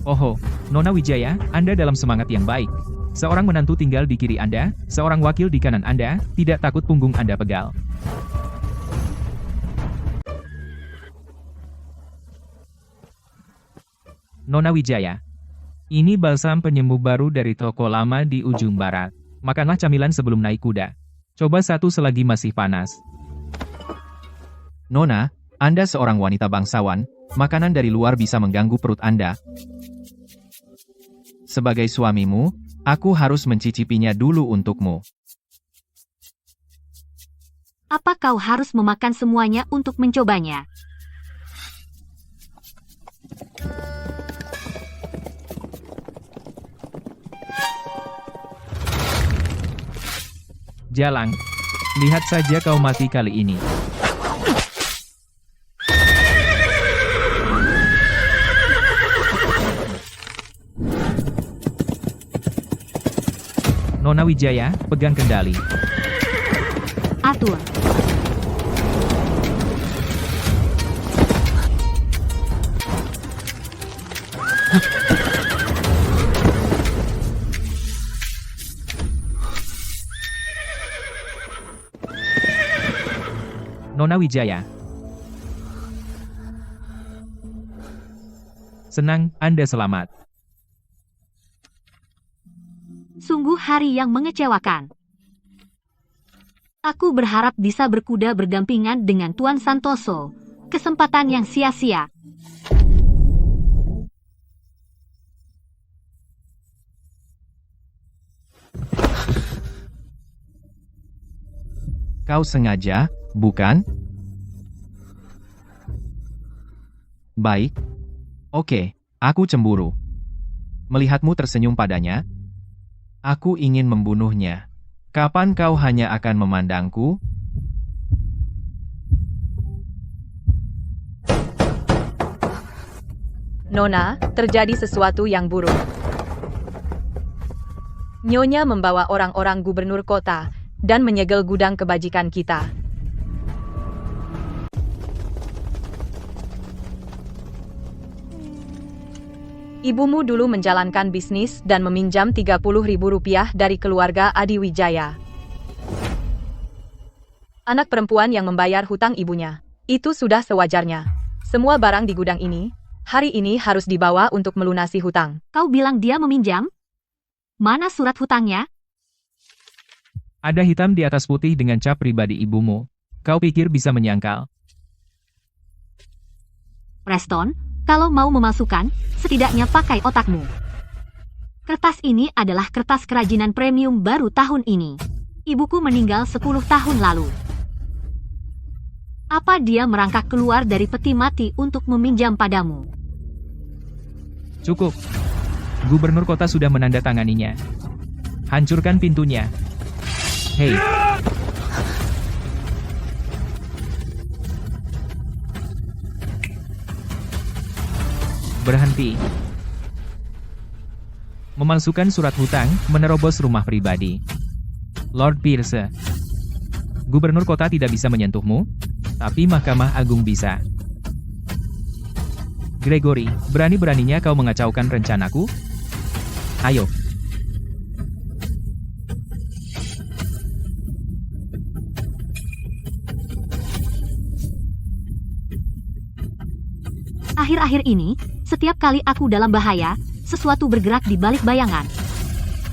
Oho, Nona Wijaya, Anda dalam semangat yang baik. Seorang menantu tinggal di kiri Anda, seorang wakil di kanan Anda, tidak takut punggung Anda pegal. Nona Wijaya. Ini balsam penyembuh baru dari toko lama di ujung barat. Makanlah camilan sebelum naik kuda. Coba satu selagi masih panas. Nona, Anda seorang wanita bangsawan, makanan dari luar bisa mengganggu perut Anda. Sebagai suamimu, aku harus mencicipinya dulu untukmu. Apa kau harus memakan semuanya untuk mencobanya? Jalang. Lihat saja kau mati kali ini. Nona Wijaya, pegang kendali. Atur. Nona Wijaya. Senang, Anda selamat. Sungguh hari yang mengecewakan. Aku berharap bisa berkuda berdampingan dengan Tuan Santoso. Kesempatan yang sia-sia. Kau sengaja, bukan? Baik. Oke, aku cemburu. Melihatmu tersenyum padanya, aku ingin membunuhnya. Kapan kau hanya akan memandangku? Nona, terjadi sesuatu yang buruk. Nyonya membawa orang-orang gubernur kota dan menyegel gudang kebajikan kita. Ibumu dulu menjalankan bisnis dan meminjam 30.000 rupiah dari keluarga Adiwijaya. Anak perempuan yang membayar hutang ibunya. Itu sudah sewajarnya. Semua barang di gudang ini, hari ini harus dibawa untuk melunasi hutang. Kau bilang dia meminjam? Mana surat hutangnya? Ada hitam di atas putih dengan cap pribadi ibumu. Kau pikir bisa menyangkal? Preston, kalau mau memasukkan, setidaknya pakai otakmu. Kertas ini adalah kertas kerajinan premium baru tahun ini. Ibuku meninggal 10 tahun lalu. Apa dia merangkak keluar dari peti mati untuk meminjam padamu? Cukup. Gubernur kota sudah menandatanganinya. Hancurkan pintunya. Hei. Berhenti. Memalsukan surat hutang, menerobos rumah pribadi. Lord Pierce. Gubernur kota tidak bisa menyentuhmu, tapi Mahkamah Agung bisa. Gregory, berani-beraninya kau mengacaukan rencanaku? Ayo. Akhir-akhir ini, setiap kali aku dalam bahaya, sesuatu bergerak di balik bayangan.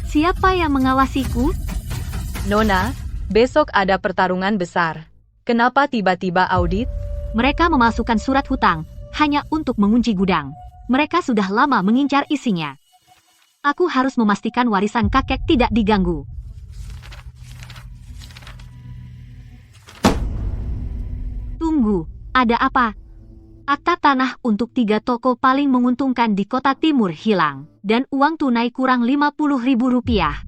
Siapa yang mengawasiku? Nona, besok ada pertarungan besar. Kenapa tiba-tiba audit? Mereka memasukkan surat hutang, hanya untuk mengunci gudang. Mereka sudah lama mengincar isinya. Aku harus memastikan warisan kakek tidak diganggu. Tunggu, ada apa? Akta tanah untuk 3 toko paling menguntungkan di kota timur hilang, dan uang tunai kurang 50.000 rupiah.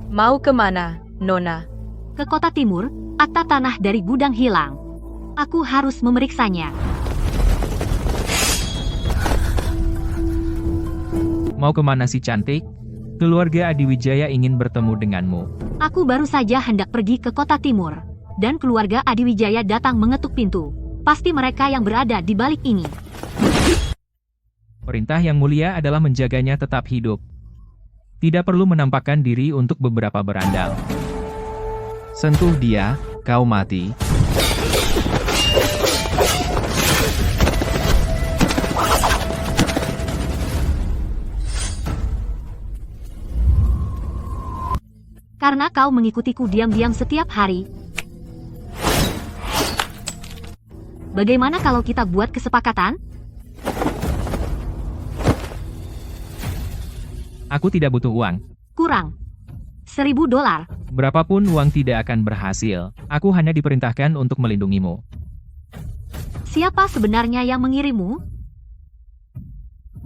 Mau kemana, Nona? Ke kota timur, akta tanah dari gudang hilang. Aku harus memeriksanya. Mau kemana si cantik? Keluarga Adiwijaya ingin bertemu denganmu. Aku baru saja hendak pergi ke kota timur, dan keluarga Adiwijaya datang mengetuk pintu. Pasti mereka yang berada di balik ini. Perintah yang mulia adalah menjaganya tetap hidup. Tidak perlu menampakkan diri untuk beberapa berandal. Sentuh dia, kau mati. Karena kau mengikutiku diam-diam setiap hari. Bagaimana kalau kita buat kesepakatan? Aku tidak butuh uang. Kurang. $1.000. Berapapun uang tidak akan berhasil. Aku hanya diperintahkan untuk melindungimu. Siapa sebenarnya yang mengirimmu?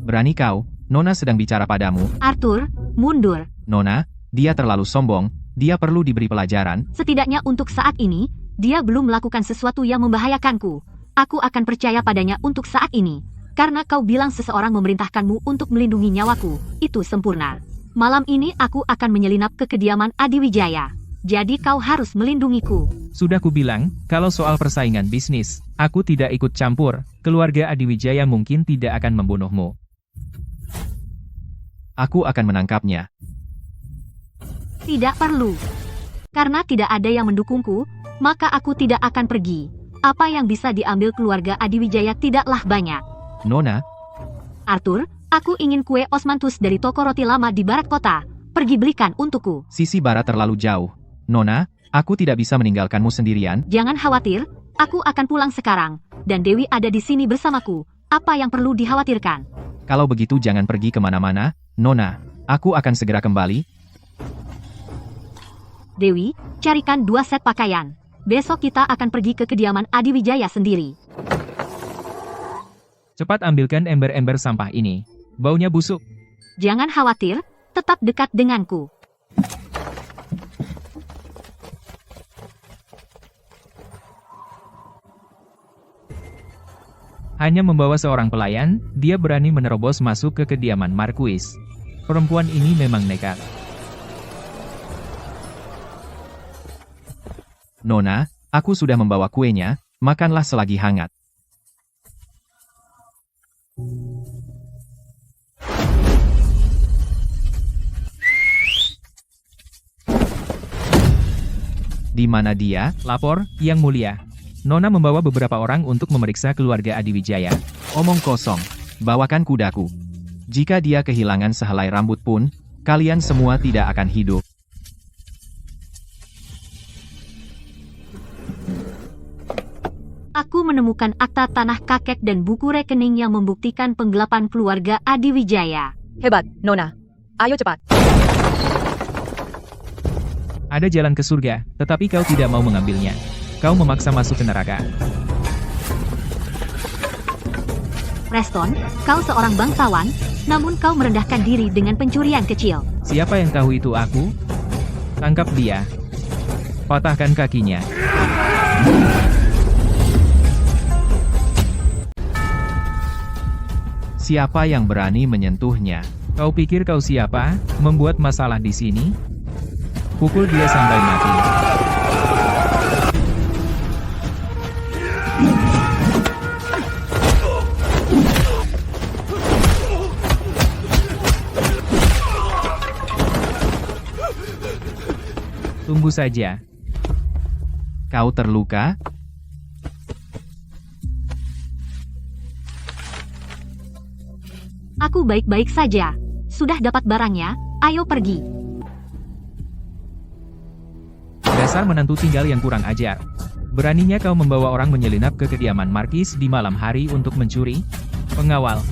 Berani kau, Nona sedang bicara padamu. Arthur, mundur. Nona, dia terlalu sombong, dia perlu diberi pelajaran. Setidaknya untuk saat ini, dia belum melakukan sesuatu yang membahayakanku. Aku akan percaya padanya untuk saat ini. Karena kau bilang seseorang memerintahkanmu untuk melindungi nyawaku, itu sempurna. Malam ini aku akan menyelinap ke kediaman Adiwijaya. Jadi kau harus melindungiku. Sudah kubilang, kalau soal persaingan bisnis, aku tidak ikut campur. Keluarga Adiwijaya mungkin tidak akan membunuhmu. Aku akan menangkapnya. Tidak perlu. Karena tidak ada yang mendukungku, maka aku tidak akan pergi. Apa yang bisa diambil keluarga Adiwijaya tidaklah banyak. Nona, Arthur, aku ingin kue osmanthus dari toko roti lama di barat kota. Pergi belikan untukku. sisi barat terlalu jauh. Nona, aku tidak bisa meninggalkanmu sendirian. Jangan khawatir, aku akan pulang sekarang. Dan Dewi ada di sini bersamaku. Apa yang perlu dikhawatirkan? Kalau begitu jangan pergi kemana-mana, Nona. Aku akan segera kembali. Dewi, carikan 2 set pakaian. Besok kita akan pergi ke kediaman Adiwijaya sendiri. Cepat ambilkan ember-ember sampah ini. Baunya busuk. Jangan khawatir, tetap dekat denganku. Hanya membawa seorang pelayan, dia berani menerobos masuk ke kediaman Marquis. Perempuan ini memang nekat. Nona, aku sudah membawa kuenya, makanlah selagi hangat. Di mana dia? Lapor, Yang Mulia. Nona membawa beberapa orang untuk memeriksa keluarga Adiwijaya. Omong kosong. Bawakan kudaku. Jika dia kehilangan sehelai rambut pun, kalian semua tidak akan hidup. Aku menemukan akta tanah kakek dan buku rekening yang membuktikan penggelapan keluarga Adiwijaya. Hebat, Nona. Ayo cepat. Ada jalan ke surga, tetapi kau tidak mau mengambilnya. Kau memaksa masuk ke neraka. Preston, kau seorang bangsawan, namun kau merendahkan diri dengan pencurian kecil. Siapa yang tahu itu aku? Tangkap dia. Patahkan kakinya. Siapa yang berani menyentuhnya? Kau pikir kau siapa? Membuat masalah di sini? Pukul dia sampai mati. Tunggu saja. Kau terluka? Aku baik-baik saja. Sudah dapat barangnya, ayo pergi. Dasar menantu tinggal yang kurang ajar. Beraninya kau membawa orang menyelinap ke kediaman Markis di malam hari untuk mencuri? Pengawal.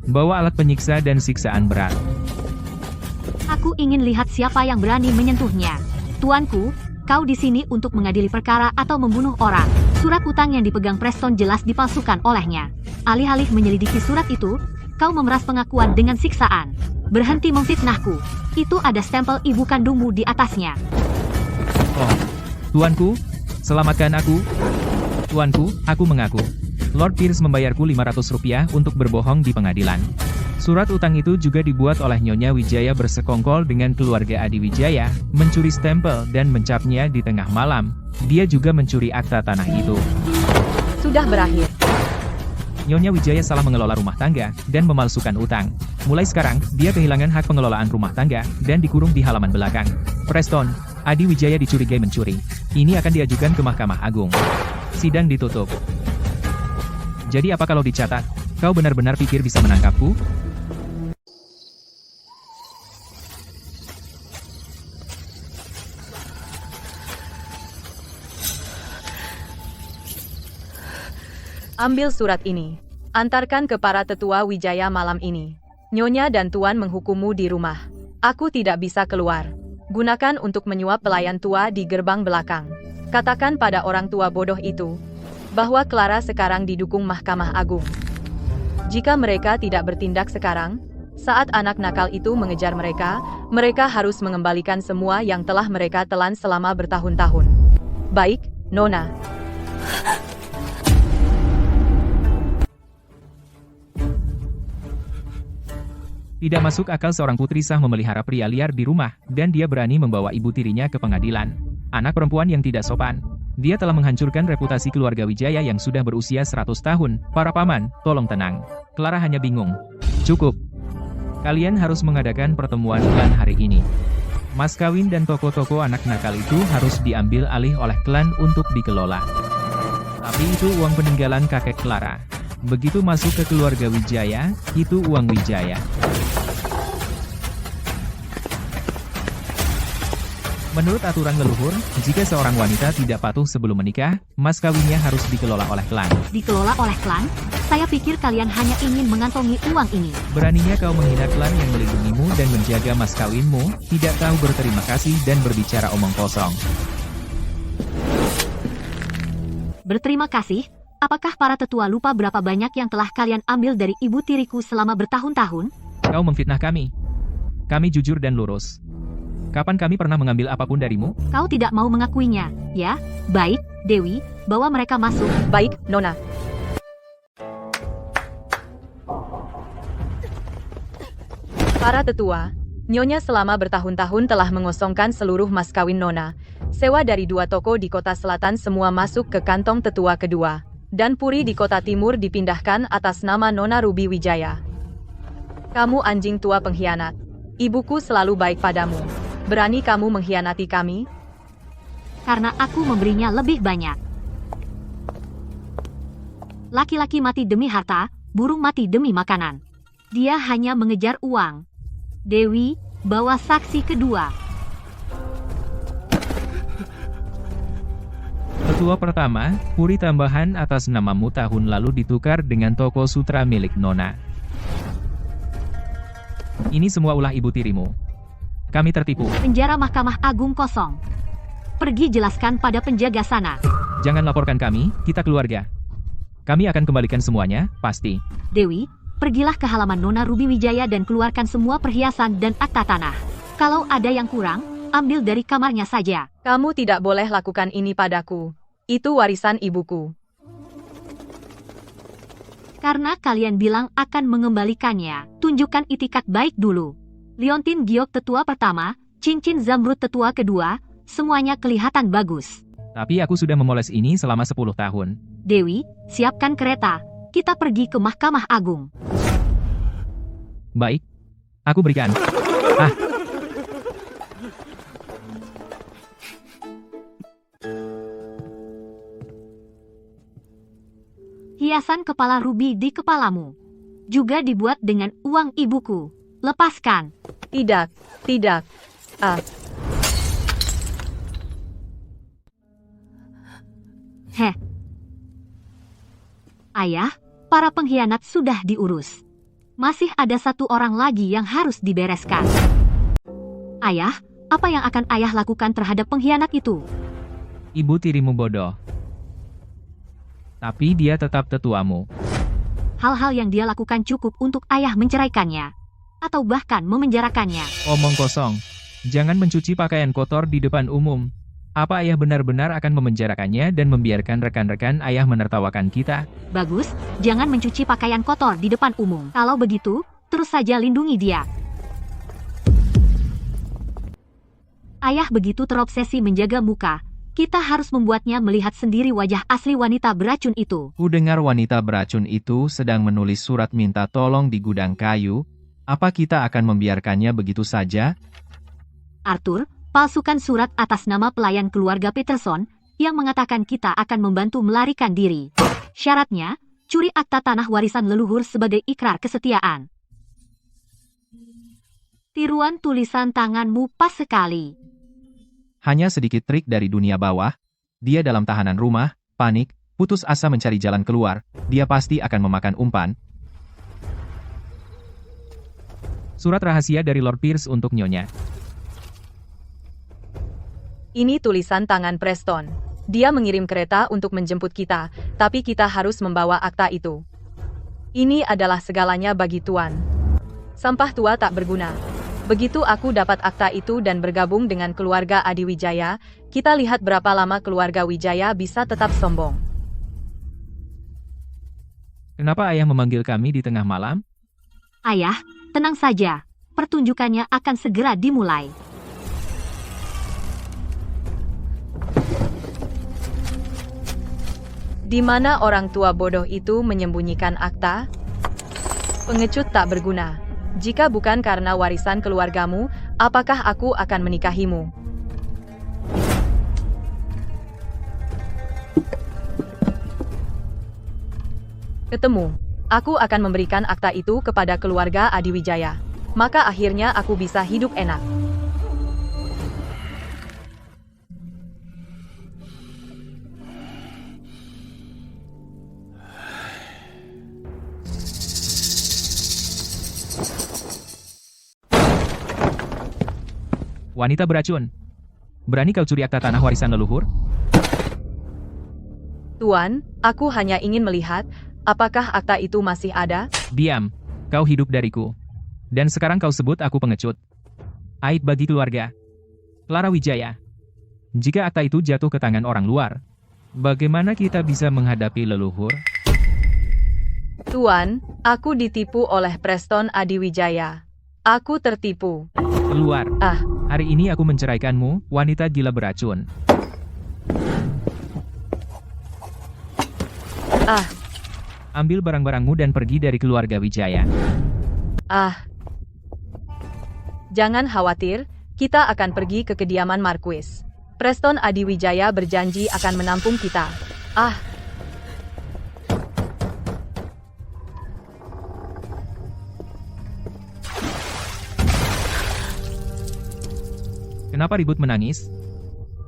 Bawa alat penyiksa dan siksaan berat. Aku ingin lihat siapa yang berani menyentuhnya. Tuanku, kau di sini untuk mengadili perkara atau membunuh orang. Surat utang yang dipegang Preston jelas dipalsukan olehnya. Alih-alih menyelidiki surat itu, kau memeras pengakuan dengan siksaan. Berhenti memfitnahku. Itu ada stempel ibu kandungmu di atasnya. Oh, tuanku, selamatkan aku. Tuanku, aku mengaku. Lord Pierce membayarku 500 rupiah untuk berbohong di pengadilan. Surat utang itu juga dibuat oleh Nyonya Wijaya bersekongkol dengan keluarga Adiwijaya, mencuri stempel dan mencapnya di tengah malam. Dia juga mencuri akta tanah itu. Sudah berakhir. Nyonya Wijaya salah mengelola rumah tangga dan memalsukan utang. Mulai sekarang, dia kehilangan hak pengelolaan rumah tangga dan dikurung di halaman belakang. Preston, Adiwijaya dicurigai mencuri. Ini akan diajukan ke Mahkamah Agung. Sidang ditutup. Jadi apa kalau dicatat? Kau benar-benar pikir bisa menangkapku? Ambil surat ini. Antarkan ke para tetua Wijaya malam ini. Nyonya dan Tuan menghukummu di rumah. Aku tidak bisa keluar. Gunakan untuk menyuap pelayan tua di gerbang belakang. Katakan pada orang tua bodoh itu bahwa Clara sekarang didukung Mahkamah Agung. Jika mereka tidak bertindak sekarang, saat anak nakal itu mengejar mereka, mereka harus mengembalikan semua yang telah mereka telan selama bertahun-tahun. Baik, Nona. Tidak masuk akal seorang putri sah memelihara pria liar di rumah, dan dia berani membawa ibu tirinya ke pengadilan. Anak perempuan yang tidak sopan. Dia telah menghancurkan reputasi keluarga Wijaya yang sudah berusia 100 tahun. Para paman, tolong tenang. Clara hanya bingung. Cukup. Kalian harus mengadakan pertemuan klan hari ini. Mas kawin dan toko-toko anak nakal itu harus diambil alih oleh klan untuk dikelola. Tapi itu uang peninggalan kakek Clara. Begitu masuk ke keluarga Wijaya, itu uang Wijaya. Menurut aturan leluhur, jika seorang wanita tidak patuh sebelum menikah, mas kawinnya harus dikelola oleh klan. Dikelola oleh klan? Saya pikir kalian hanya ingin mengantongi uang ini. Beraninya kau menghina klan yang melindungimu dan menjaga mas kawinmu, tidak tahu berterima kasih dan berbicara omong kosong. Berterima kasih? Apakah para tetua lupa berapa banyak yang telah kalian ambil dari ibu tiriku selama bertahun-tahun? Kau memfitnah kami. Kami jujur dan lurus. Kapan kami pernah mengambil apapun darimu? Kau tidak mau mengakuinya, ya? Baik, Dewi, bawa mereka masuk. Baik, Nona. Para tetua, Nyonya selama bertahun-tahun telah mengosongkan seluruh mas kawin Nona. Sewa dari 2 toko di kota selatan semua masuk ke kantong tetua kedua. Dan puri di kota timur dipindahkan atas nama Nona Ruby Wijaya. Kamu anjing tua pengkhianat. Ibuku selalu baik padamu. Berani kamu mengkhianati kami? Karena aku memberinya lebih banyak. Laki-laki mati demi harta, burung mati demi makanan. Dia hanya mengejar uang. Dewi, bawa saksi kedua. Tetua pertama, puri tambahan atas namamu tahun lalu ditukar dengan toko sutra milik Nona. Ini semua ulah ibu tirimu. Kami tertipu. Penjara Mahkamah Agung kosong. Pergi jelaskan pada penjaga sana. Jangan laporkan kami, kita keluarga. Kami akan kembalikan semuanya, pasti. Dewi, pergilah ke halaman Nona Ruby Wijaya dan keluarkan semua perhiasan dan akta tanah. Kalau ada yang kurang, ambil dari kamarnya saja. Kamu tidak boleh lakukan ini padaku. Itu warisan ibuku. Karena kalian bilang akan mengembalikannya, tunjukkan itikat baik dulu. Liontin Giok tetua pertama, cincin zamrud tetua kedua, semuanya kelihatan bagus. Tapi aku sudah memoles ini selama 10 tahun. Dewi, siapkan kereta. Kita pergi ke Mahkamah Agung. Baik. Aku berikan. Hiasan kepala ruby di kepalamu. Juga dibuat dengan uang ibuku. Lepaskan. Tidak, tidak. Heh. Ayah, para pengkhianat sudah diurus. Masih ada 1 orang lagi yang harus dibereskan. Ayah, apa yang akan ayah lakukan terhadap pengkhianat itu? Ibu tirimu bodoh. Tapi dia tetap tetuamu. Hal-hal yang dia lakukan cukup untuk ayah menceraikannya. Atau bahkan memenjarakannya. Omong kosong. Jangan mencuci pakaian kotor di depan umum. Apa ayah benar-benar akan memenjarakannya dan membiarkan rekan-rekan ayah menertawakan kita? Bagus, jangan mencuci pakaian kotor di depan umum. Kalau begitu, terus saja lindungi dia. Ayah begitu terobsesi menjaga muka. Kita harus membuatnya melihat sendiri wajah asli wanita beracun itu. Ku dengar wanita beracun itu sedang menulis surat minta tolong di gudang kayu. Apa kita akan membiarkannya begitu saja? Arthur, palsukan surat atas nama pelayan keluarga Peterson, yang mengatakan kita akan membantu melarikan diri. Syaratnya, curi akta tanah warisan leluhur sebagai ikrar kesetiaan. Tiruan tulisan tanganmu pas sekali. Hanya sedikit trik dari dunia bawah. Dia dalam tahanan rumah, panik, putus asa mencari jalan keluar. Dia pasti akan memakan umpan. Surat rahasia dari Lord Pierce untuk Nyonya. Ini tulisan tangan Preston. Dia mengirim kereta untuk menjemput kita, tapi kita harus membawa akta itu. Ini adalah segalanya bagi Tuan. Sampah tua tak berguna. Begitu aku dapat akta itu dan bergabung dengan keluarga Adi Wijaya, kita lihat berapa lama keluarga Wijaya bisa tetap sombong. Kenapa ayah memanggil kami di tengah malam? Ayah, tenang saja. Pertunjukannya akan segera dimulai. Di mana orang tua bodoh itu menyembunyikan akta? Pengecut tak berguna. Jika bukan karena warisan keluargamu, apakah aku akan menikahimu? Ketemu. Aku akan memberikan akta itu kepada keluarga Adi Wijaya. Maka akhirnya aku bisa hidup enak. Wanita beracun. Berani kau curi akta tanah warisan leluhur? Tuan, aku hanya ingin melihat, apakah akta itu masih ada? Diam. Kau hidup dariku. Dan sekarang kau sebut aku pengecut. Aib bagi keluarga. Clara Wijaya. Jika akta itu jatuh ke tangan orang luar, bagaimana kita bisa menghadapi leluhur? Tuan, aku ditipu oleh Preston Adi Wijaya. Aku tertipu. Keluar. Ah, Hari ini aku menceraikanmu, wanita gila beracun. ah, Ambil barang-barangmu dan pergi dari keluarga Wijaya. ah. Jangan khawatir, kita akan pergi ke kediaman Marquis. Preston Adiwijaya berjanji akan menampung kita. Ah, Kenapa ribut menangis?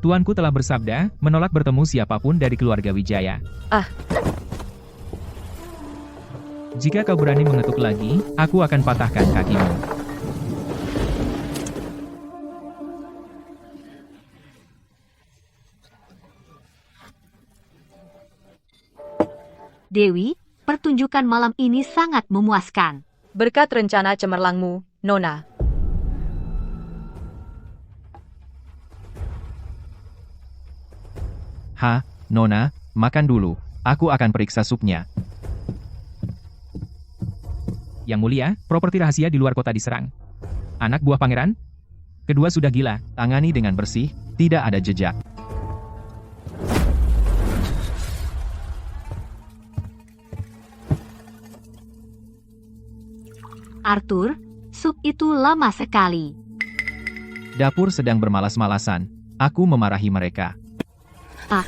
Tuanku telah bersabda, menolak bertemu siapapun dari keluarga Wijaya. Ah. Jika kau berani mengetuk lagi, aku akan patahkan kakimu. Dewi, pertunjukan malam ini sangat memuaskan. berkat rencana cemerlangmu, Nona. Nona, makan dulu. Aku akan periksa supnya. Yang mulia, properti rahasia di luar kota diserang. Anak buah pangeran? Kedua sudah gila. Tangani dengan bersih, tidak ada jejak. Arthur, sup itu lama sekali. Dapur sedang bermalas-malasan. Aku memarahi mereka. Ah.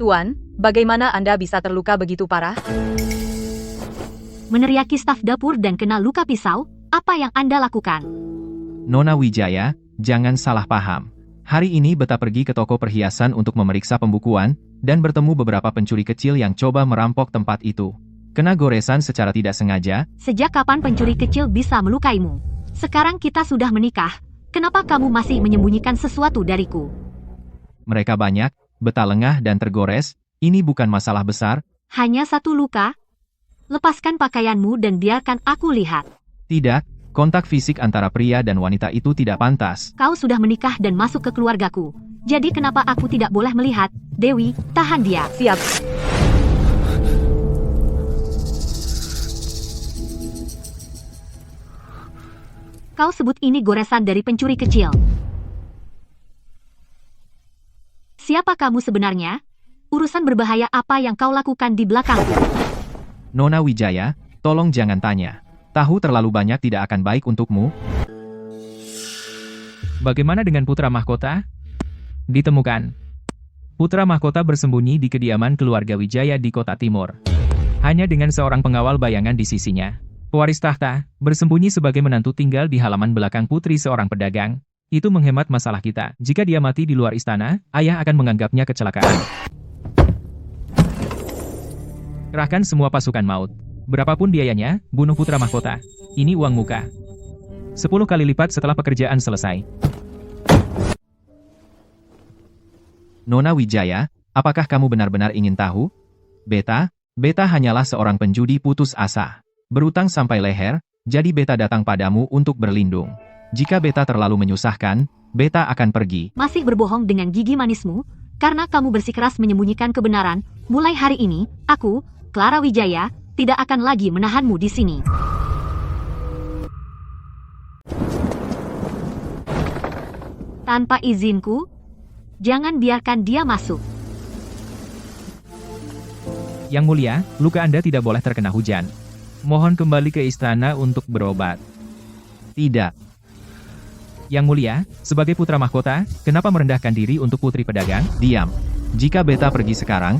Tuan, bagaimana Anda bisa terluka begitu parah? Meneriaki staf dapur dan kena luka pisau, apa yang Anda lakukan? Nona Wijaya, jangan salah paham. Hari ini Beta pergi ke toko perhiasan untuk memeriksa pembukuan, dan bertemu beberapa pencuri kecil yang coba merampok tempat itu. Kena goresan secara tidak sengaja. Sejak kapan pencuri kecil bisa melukaimu? Sekarang kita sudah menikah, kenapa kamu masih menyembunyikan sesuatu dariku? Mereka banyak, Beta lengah dan tergores. Ini bukan masalah besar. Hanya satu luka? Lepaskan pakaianmu dan biarkan aku lihat. Tidak, kontak fisik antara pria dan wanita itu tidak pantas. Kau sudah menikah dan masuk ke keluargaku. Jadi kenapa aku tidak boleh melihat? Dewi, tahan dia. Siap. Kau sebut ini goresan dari pencuri kecil. Siapa kamu sebenarnya? Urusan berbahaya apa yang kau lakukan di belakangku? Nona Wijaya, tolong jangan tanya. Tahu terlalu banyak tidak akan baik untukmu. Bagaimana dengan putra mahkota? Ditemukan. Putra mahkota bersembunyi di kediaman keluarga Wijaya di kota timur. Hanya dengan seorang pengawal bayangan di sisinya. Pewaris tahta, bersembunyi sebagai menantu tinggal di halaman belakang putri seorang pedagang. Itu menghemat masalah kita. Jika dia mati di luar istana, ayah akan menganggapnya kecelakaan. Kerahkan semua pasukan maut. Berapapun biayanya, bunuh putra mahkota. Ini uang muka. 10 kali lipat setelah pekerjaan selesai. Nona Wijaya, apakah kamu benar-benar ingin tahu? Beta hanyalah seorang penjudi putus asa. Berutang sampai leher, jadi Beta datang padamu untuk berlindung. Jika Beta terlalu menyusahkan, Beta akan pergi. Masih berbohong dengan gigi manismu? Karena kamu bersikeras menyembunyikan kebenaran, mulai hari ini, aku, Clara Wijaya, tidak akan lagi menahanmu di sini. Tanpa izinku, jangan biarkan dia masuk. Yang mulia, luka Anda tidak boleh terkena hujan. Mohon kembali ke istana untuk berobat. Tidak. Yang mulia, sebagai putra mahkota, kenapa merendahkan diri untuk putri pedagang? Diam. Jika Beta pergi sekarang,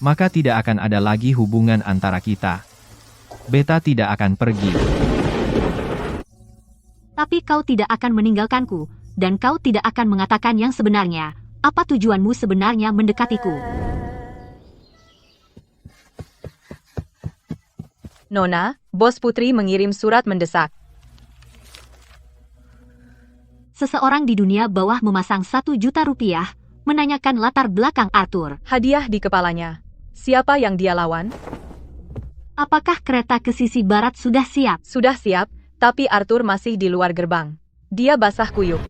maka tidak akan ada lagi hubungan antara kita. Beta tidak akan pergi. Tapi kau tidak akan meninggalkanku, dan kau tidak akan mengatakan yang sebenarnya. Apa tujuanmu sebenarnya mendekatiku? Nona, bos putri mengirim surat mendesak. Seseorang di dunia bawah memasang 1 juta rupiah, menanyakan latar belakang Arthur. Hadiah di kepalanya. Siapa yang dia lawan? Apakah kereta ke sisi barat sudah siap? Sudah siap, tapi Arthur masih di luar gerbang. Dia basah kuyup.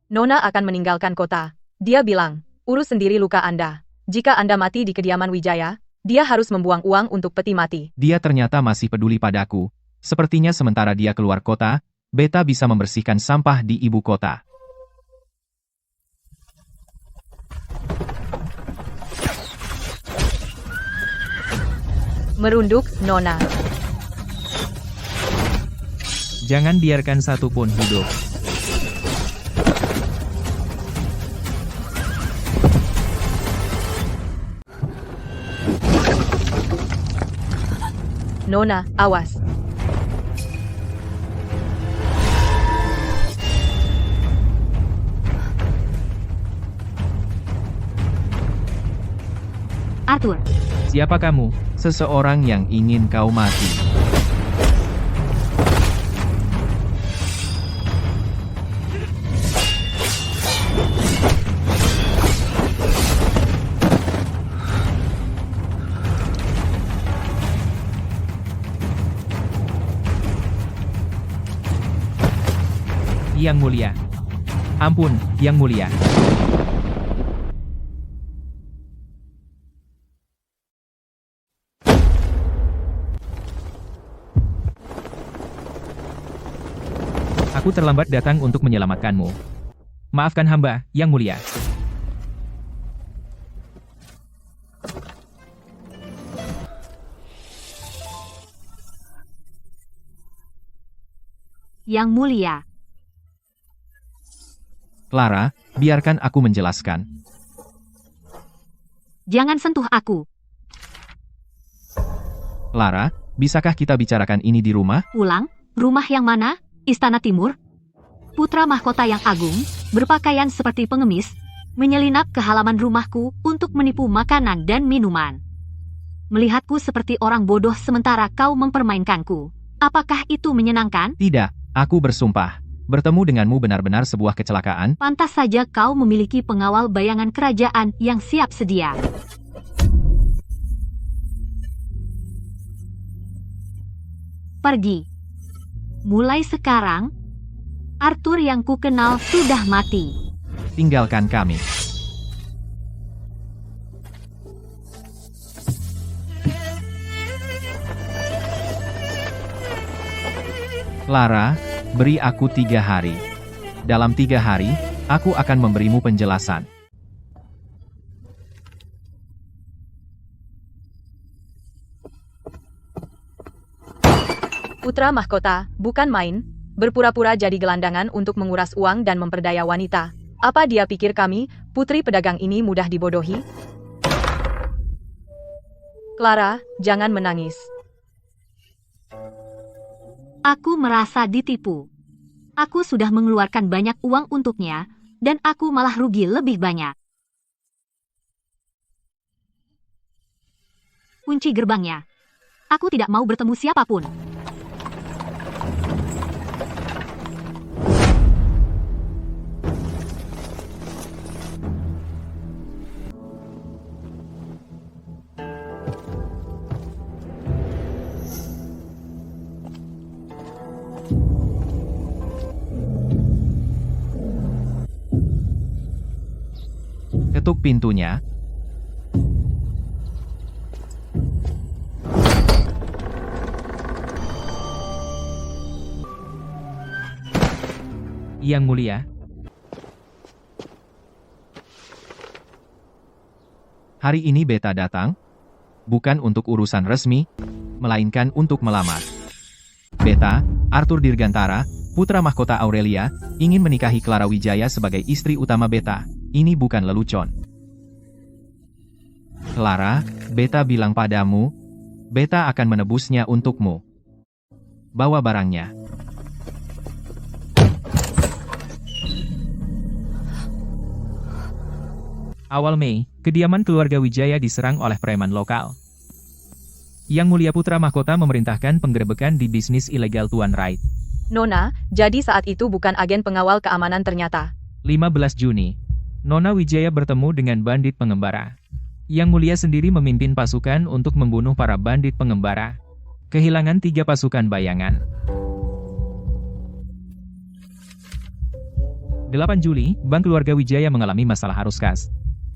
Nona akan meninggalkan kota. Dia bilang, urus sendiri luka Anda. Jika Anda mati di kediaman Wijaya, dia harus membuang uang untuk peti mati. Dia ternyata masih peduli padaku. Sepertinya sementara dia keluar kota, Beta bisa membersihkan sampah di ibu kota. Merunduk, Nona. Jangan biarkan satupun hidup. Nona, awas. Arthur, Siapa kamu? Seseorang yang ingin kau mati. Yang Mulia. Ampun, Yang Mulia. Aku terlambat datang untuk menyelamatkanmu. Maafkan hamba, Yang Mulia. Yang Mulia. Clara, biarkan aku menjelaskan. Jangan sentuh aku. Clara, bisakah kita bicarakan ini di rumah? Pulang, rumah yang mana? Istana Timur? Putra mahkota yang agung, berpakaian seperti pengemis, menyelinap ke halaman rumahku untuk menipu makanan dan minuman. Melihatku seperti orang bodoh sementara kau mempermainkanku. Apakah itu menyenangkan? Tidak, aku bersumpah. Bertemu denganmu benar-benar sebuah kecelakaan. Pantas saja kau memiliki pengawal bayangan kerajaan yang siap sedia. Pergi. Mulai sekarang, Arthur yang kukenal sudah mati. Tinggalkan kami. Clara, beri aku 3 hari. Dalam 3 hari, aku akan memberimu penjelasan. Putra mahkota, bukan main, berpura-pura jadi gelandangan untuk menguras uang dan memperdaya wanita. Apa dia pikir kami, putri pedagang ini mudah dibodohi? Clara, jangan menangis. Aku merasa ditipu. Aku sudah mengeluarkan banyak uang untuknya, dan aku malah rugi lebih banyak. Kunci gerbangnya. Aku tidak mau bertemu siapapun. Ketuk pintunya. Yang Mulia. Hari ini Beta datang, bukan untuk urusan resmi, melainkan untuk melamar. Beta, Arthur Dirgantara, putra mahkota Aurelia, ingin menikahi Clara Wijaya sebagai istri utama Beta. Ini bukan lelucon. Clara, Beta bilang padamu, Beta akan menebusnya untukmu. Bawa barangnya. Awal Mei, kediaman keluarga Wijaya diserang oleh preman lokal. Yang Mulia Putra Mahkota memerintahkan penggerebekan di bisnis ilegal Tuan Wright. Nona, jadi saat itu bukan agen pengawal keamanan ternyata. 15 Juni, Nona Wijaya bertemu dengan bandit pengembara. Yang Mulia sendiri memimpin pasukan untuk membunuh para bandit pengembara. Kehilangan 3 pasukan bayangan. 8 Juli, Bank Keluarga Wijaya mengalami masalah arus kas.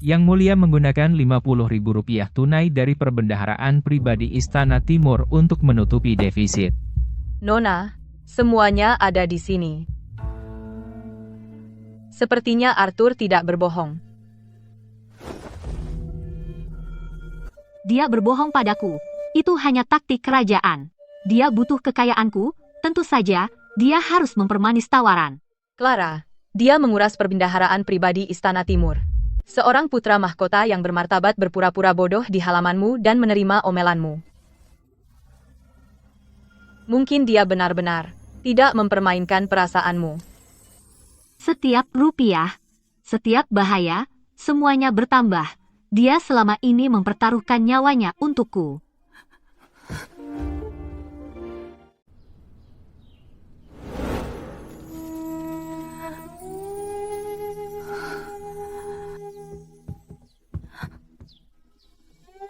Yang Mulia menggunakan Rp50.000 tunai dari perbendaharaan pribadi Istana Timur untuk menutupi defisit. Nona, semuanya ada di sini. Sepertinya Arthur tidak berbohong. Dia berbohong padaku. Itu hanya taktik kerajaan. Dia butuh kekayaanku, tentu saja, dia harus mempermanis tawaran. Clara, dia menguras perbendaharaan pribadi Istana Timur. Seorang putra mahkota yang bermartabat berpura-pura bodoh di halamanmu dan menerima omelanmu. Mungkin dia benar-benar tidak mempermainkan perasaanmu. Setiap rupiah, setiap bahaya, semuanya bertambah. Dia selama ini mempertaruhkan nyawanya untukku.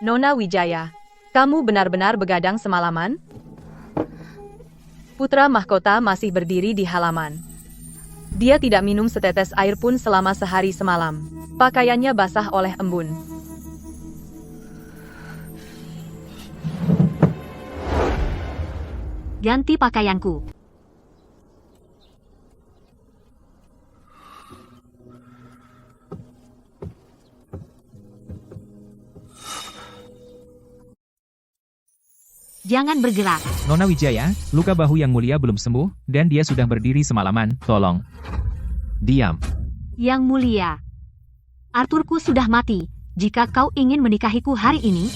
Nona Wijaya, kamu benar-benar begadang semalaman? Putra mahkota masih berdiri di halaman. Dia tidak minum setetes air pun selama sehari semalam. Pakaiannya basah oleh embun. Ganti pakaianku. Jangan bergerak. Nona Wijaya, luka bahu Yang Mulia belum sembuh, dan dia sudah berdiri semalaman, tolong. Diam. Yang Mulia, Arthurku sudah mati. Jika kau ingin menikahiku hari ini,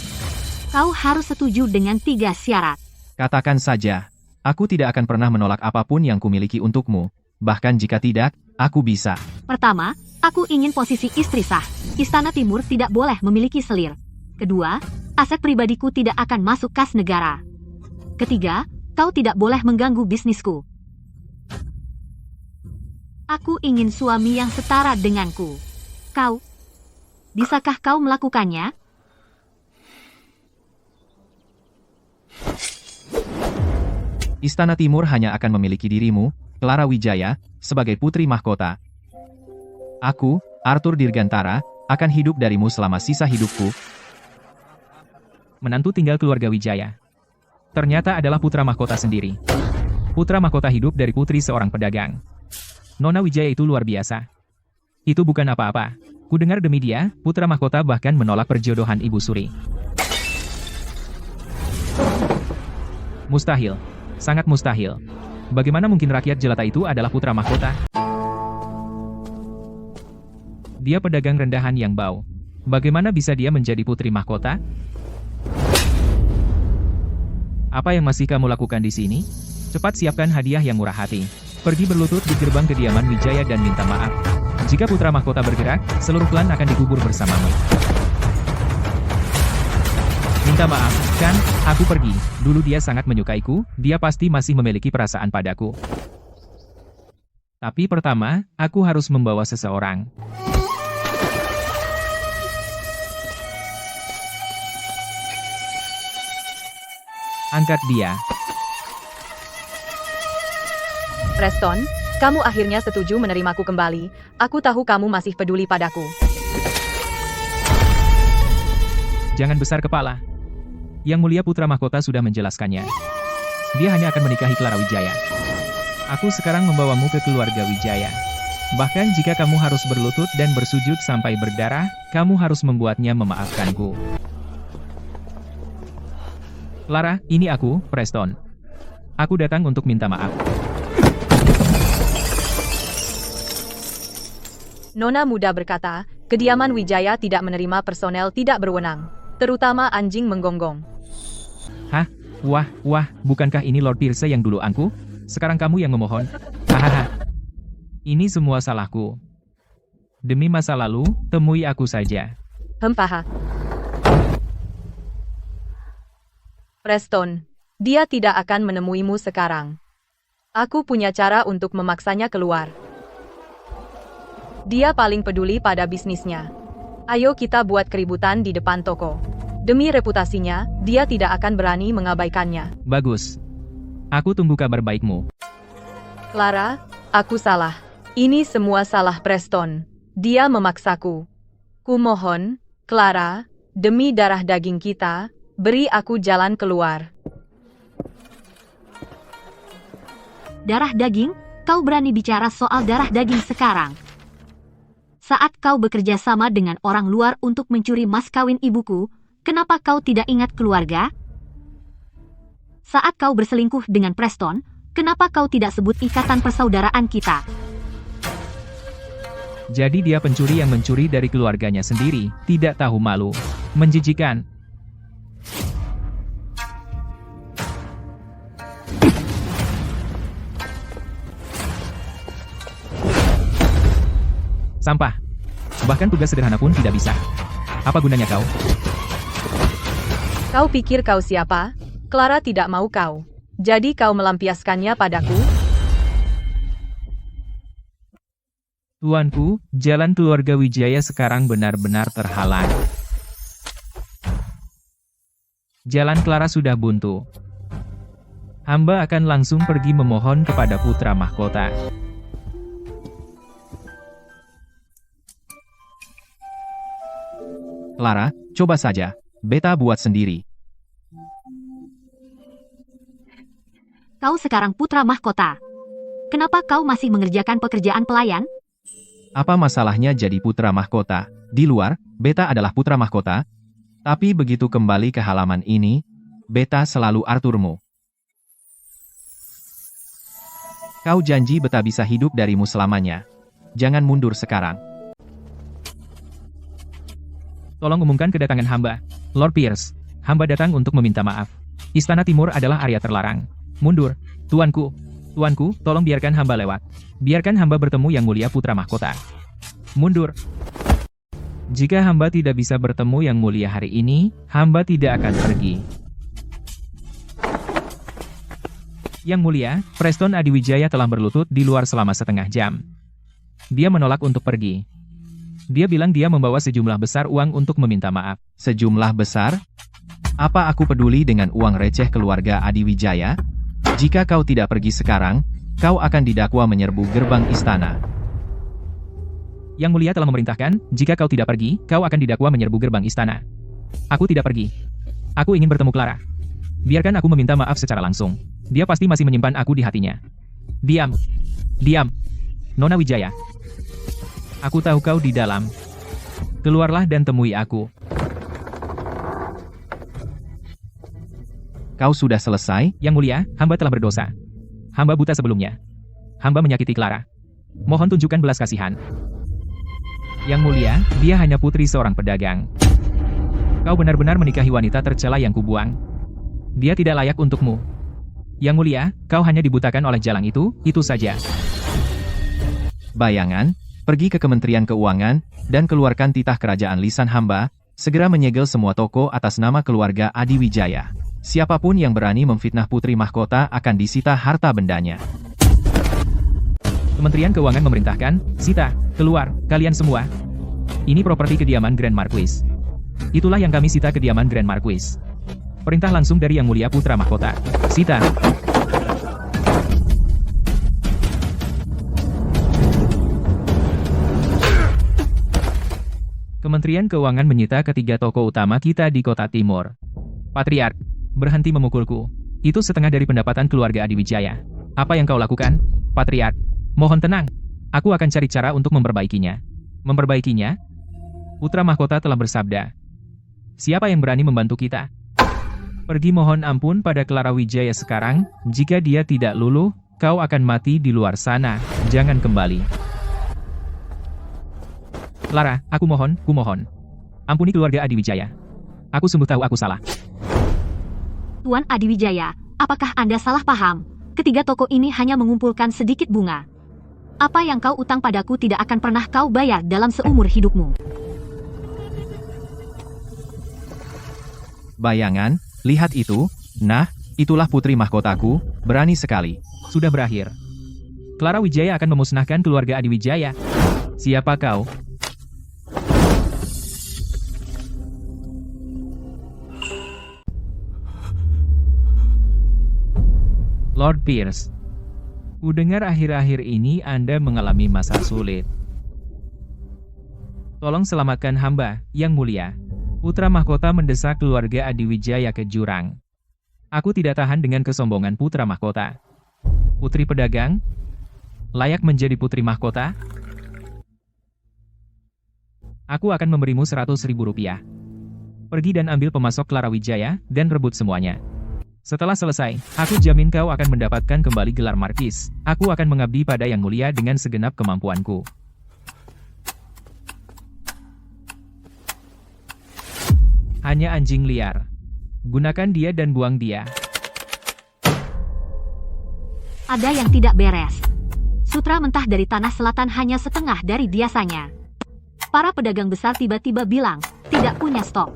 kau harus setuju dengan 3 syarat. Katakan saja. Aku tidak akan pernah menolak apapun yang kumiliki untukmu. Bahkan jika tidak, aku bisa. Pertama, aku ingin posisi istri sah. Istana Timur tidak boleh memiliki selir. Kedua, aset pribadiku tidak akan masuk kas negara. Ketiga, kau tidak boleh mengganggu bisnisku. Aku ingin suami yang setara denganku. Kau, bisakah kau melakukannya? Istana Timur hanya akan memiliki dirimu, Clara Wijaya, sebagai putri mahkota. Aku, Arthur Dirgantara, akan hidup darimu selama sisa hidupku. Menantu tinggal keluarga Wijaya. Ternyata adalah putra mahkota sendiri. Putra mahkota hidup dari putri seorang pedagang. Nona Wijaya itu luar biasa. Itu bukan apa-apa. Kudengar demi dia, putra mahkota bahkan menolak perjodohan Ibu Suri. Mustahil. Sangat mustahil. Bagaimana mungkin rakyat jelata itu adalah putra mahkota? Dia pedagang rendahan yang bau. Bagaimana bisa dia menjadi putri mahkota? Apa yang masih kamu lakukan di sini? Cepat siapkan hadiah yang murah hati. Pergi berlutut di gerbang kediaman Wijaya dan minta maaf. Jika putra mahkota bergerak, seluruh klan akan dikubur bersamamu. Minta maaf, kan? Aku pergi. Dulu dia sangat menyukaiku, dia pasti masih memiliki perasaan padaku. Tapi pertama, aku harus membawa seseorang. Angkat dia. Preston, kamu akhirnya setuju menerimaku kembali. Aku tahu kamu masih peduli padaku. Jangan besar kepala. Yang Mulia putra mahkota sudah menjelaskannya. Dia hanya akan menikahi Clara Wijaya. Aku sekarang membawamu ke keluarga Wijaya. Bahkan jika kamu harus berlutut dan bersujud sampai berdarah, kamu harus membuatnya memaafkanku. Clara, ini aku, Preston. Aku datang untuk minta maaf. Nona muda berkata, kediaman Wijaya tidak menerima personel tidak berwenang, terutama anjing menggonggong. Hah? Wah, bukankah ini Lord Pierce yang dulu angkuh? Sekarang kamu yang memohon? Hahaha. Ini semua salahku. Demi masa lalu, temui aku saja. Hempaha. Preston, dia tidak akan menemuimu sekarang. Aku punya cara untuk memaksanya keluar. Dia paling peduli pada bisnisnya. Ayo kita buat keributan di depan toko. Demi reputasinya, dia tidak akan berani mengabaikannya. Bagus. Aku tunggu kabar baikmu. Clara, aku salah. Ini semua salah Preston. Dia memaksaku. Kumohon, Clara, demi darah daging kita, beri aku jalan keluar. Darah daging? Kau berani bicara soal darah daging sekarang? Saat kau bekerja sama dengan orang luar untuk mencuri mas kawin ibuku, kenapa kau tidak ingat keluarga? Saat kau berselingkuh dengan Preston, kenapa kau tidak sebut ikatan persaudaraan kita? Jadi dia pencuri yang mencuri dari keluarganya sendiri, tidak tahu malu. Menjijikan. Sampah. Bahkan tugas sederhana pun tidak bisa. Apa gunanya kau? Kau pikir kau siapa? Clara tidak mau kau. Jadi kau melampiaskannya padaku? Tuanku, jalan keluarga Wijaya sekarang benar-benar terhalang. Jalan Clara sudah buntu. Hamba akan langsung pergi memohon kepada putra mahkota. Clara, coba saja. Beta buat sendiri. Kau sekarang putra mahkota. Kenapa kau masih mengerjakan pekerjaan pelayan? Apa masalahnya jadi putra mahkota? Di luar, Beta adalah putra mahkota. Tapi begitu kembali ke halaman ini, Beta selalu Arthurmu. Kau janji Beta bisa hidup darimu selamanya. Jangan mundur sekarang. Tolong umumkan kedatangan hamba. Lord Pierce, hamba datang untuk meminta maaf. Istana Timur adalah area terlarang. Mundur, tuanku. Tuanku, tolong biarkan hamba lewat. Biarkan hamba bertemu Yang Mulia Putra Mahkota. Mundur. Jika hamba tidak bisa bertemu Yang Mulia hari ini, hamba tidak akan pergi. Yang Mulia, Preston Adiwijaya telah berlutut di luar selama setengah jam. Dia menolak untuk pergi. Dia bilang dia membawa sejumlah besar uang untuk meminta maaf. Sejumlah besar? Apa aku peduli dengan uang receh keluarga Adiwijaya? Jika kau tidak pergi sekarang, kau akan didakwa menyerbu gerbang istana. Yang Mulia telah memerintahkan, jika kau tidak pergi, kau akan didakwa menyerbu gerbang istana. Aku tidak pergi. Aku ingin bertemu Clara. Biarkan aku meminta maaf secara langsung. Dia pasti masih menyimpan aku di hatinya. Diam. Diam. Nona Wijaya. Aku tahu kau di dalam. Keluarlah dan temui aku. Kau sudah selesai? Yang Mulia, hamba telah berdosa. Hamba buta sebelumnya. Hamba menyakiti Clara. Mohon tunjukkan belas kasihan. Yang Mulia, dia hanya putri seorang pedagang. Kau benar-benar menikahi wanita tercela yang kubuang. Dia tidak layak untukmu. Yang Mulia, kau hanya dibutakan oleh jalang itu saja. Bayangan, pergi ke Kementerian Keuangan, dan keluarkan titah kerajaan lisan hamba, segera menyegel semua toko atas nama keluarga Adiwijaya. Siapapun yang berani memfitnah putri mahkota akan disita harta bendanya. Kementerian Keuangan memerintahkan, Sita, keluar, kalian semua. Ini properti kediaman Grand Marquis. Itulah yang kami sita kediaman Grand Marquis. Perintah langsung dari Yang Mulia Putra Mahkota. Sita. Kementerian Keuangan menyita ketiga toko utama kita di kota Timur. Patriark, berhenti memukulku. Itu setengah dari pendapatan keluarga Adiwijaya. Apa yang kau lakukan? Patriark, mohon tenang. Aku akan cari cara untuk memperbaikinya. Memperbaikinya? Putra Mahkota telah bersabda. Siapa yang berani membantu kita? Pergi mohon ampun pada Clara Wijaya sekarang. Jika dia tidak luluh, kau akan mati di luar sana. Jangan kembali. Clara, aku mohon. Ampuni keluarga Adiwijaya. Aku sungguh tahu aku salah. Tuan Adiwijaya, apakah Anda salah paham? Ketiga toko ini hanya mengumpulkan sedikit bunga. Apa yang kau utang padaku tidak akan pernah kau bayar dalam seumur hidupmu. Bayangan, lihat itu. Nah, itulah putri mahkotaku, berani sekali. Sudah berakhir. Clara Wijaya akan memusnahkan keluarga Adiwijaya. Siapa kau? Lord Pierce. Kudengar akhir-akhir ini Anda mengalami masa sulit. Tolong selamatkan hamba, Yang Mulia. Putra Mahkota mendesak keluarga Adiwijaya ke jurang. Aku tidak tahan dengan kesombongan Putra Mahkota. Putri pedagang? Layak menjadi Putri Mahkota? Aku akan memberimu 100.000 rupiah. Pergi dan ambil pemasok Clara Wijaya, dan rebut semuanya. Setelah selesai, aku jamin kau akan mendapatkan kembali gelar Markis. Aku akan mengabdi pada Yang Mulia dengan segenap kemampuanku. Hanya anjing liar. Gunakan dia dan buang dia. Ada yang tidak beres. Sutra mentah dari tanah selatan hanya setengah dari biasanya. Para pedagang besar tiba-tiba bilang, tidak punya stok.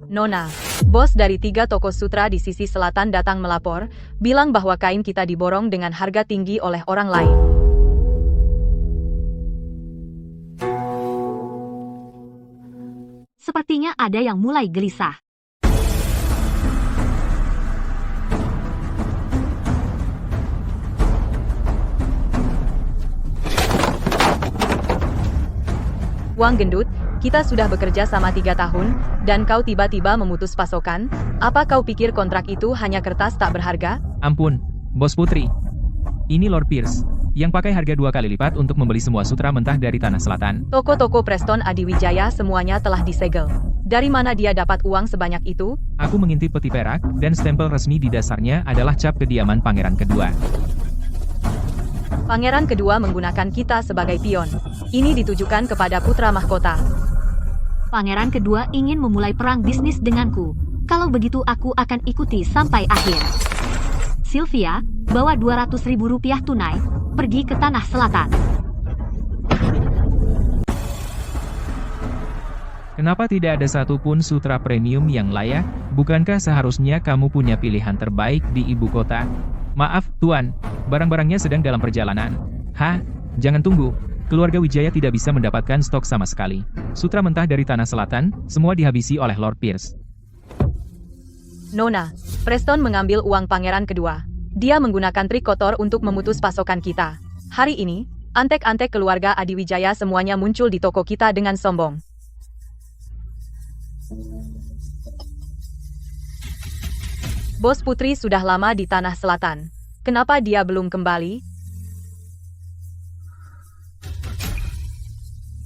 Nona, bos dari 3 toko sutra di sisi selatan datang melapor, bilang bahwa kain kita diborong dengan harga tinggi oleh orang lain. Sepertinya ada yang mulai gelisah. Wang Gendut, kita sudah bekerja sama 3 tahun, dan kau tiba-tiba memutus pasokan? Apa kau pikir kontrak itu hanya kertas tak berharga? Ampun, Bos Putri. Ini Lord Pierce, yang pakai harga 2 kali lipat untuk membeli semua sutra mentah dari tanah selatan. Toko-toko Preston Adiwijaya semuanya telah disegel. Dari mana dia dapat uang sebanyak itu? Aku mengintip peti perak, dan stempel resmi di dasarnya adalah cap kediaman Pangeran Kedua. Pangeran Kedua menggunakan kita sebagai pion. Ini ditujukan kepada Putra Mahkota. Pangeran Kedua ingin memulai perang bisnis denganku. Kalau begitu aku akan ikuti sampai akhir. Sylvia, bawa 200.000 rupiah tunai, pergi ke tanah selatan. Kenapa tidak ada satupun sutra premium yang layak? Bukankah seharusnya kamu punya pilihan terbaik di ibu kota? Maaf, Tuan. Barang-barangnya sedang dalam perjalanan. Hah? Jangan tunggu. Keluarga Wijaya tidak bisa mendapatkan stok sama sekali. Sutra mentah dari tanah selatan, semua dihabisi oleh Lord Pierce. Nona, Preston mengambil uang Pangeran Kedua. Dia menggunakan trik kotor untuk memutus pasokan kita. Hari ini, antek-antek keluarga Adiwijaya semuanya muncul di toko kita dengan sombong. Bos Putri sudah lama di tanah selatan. Kenapa dia belum kembali?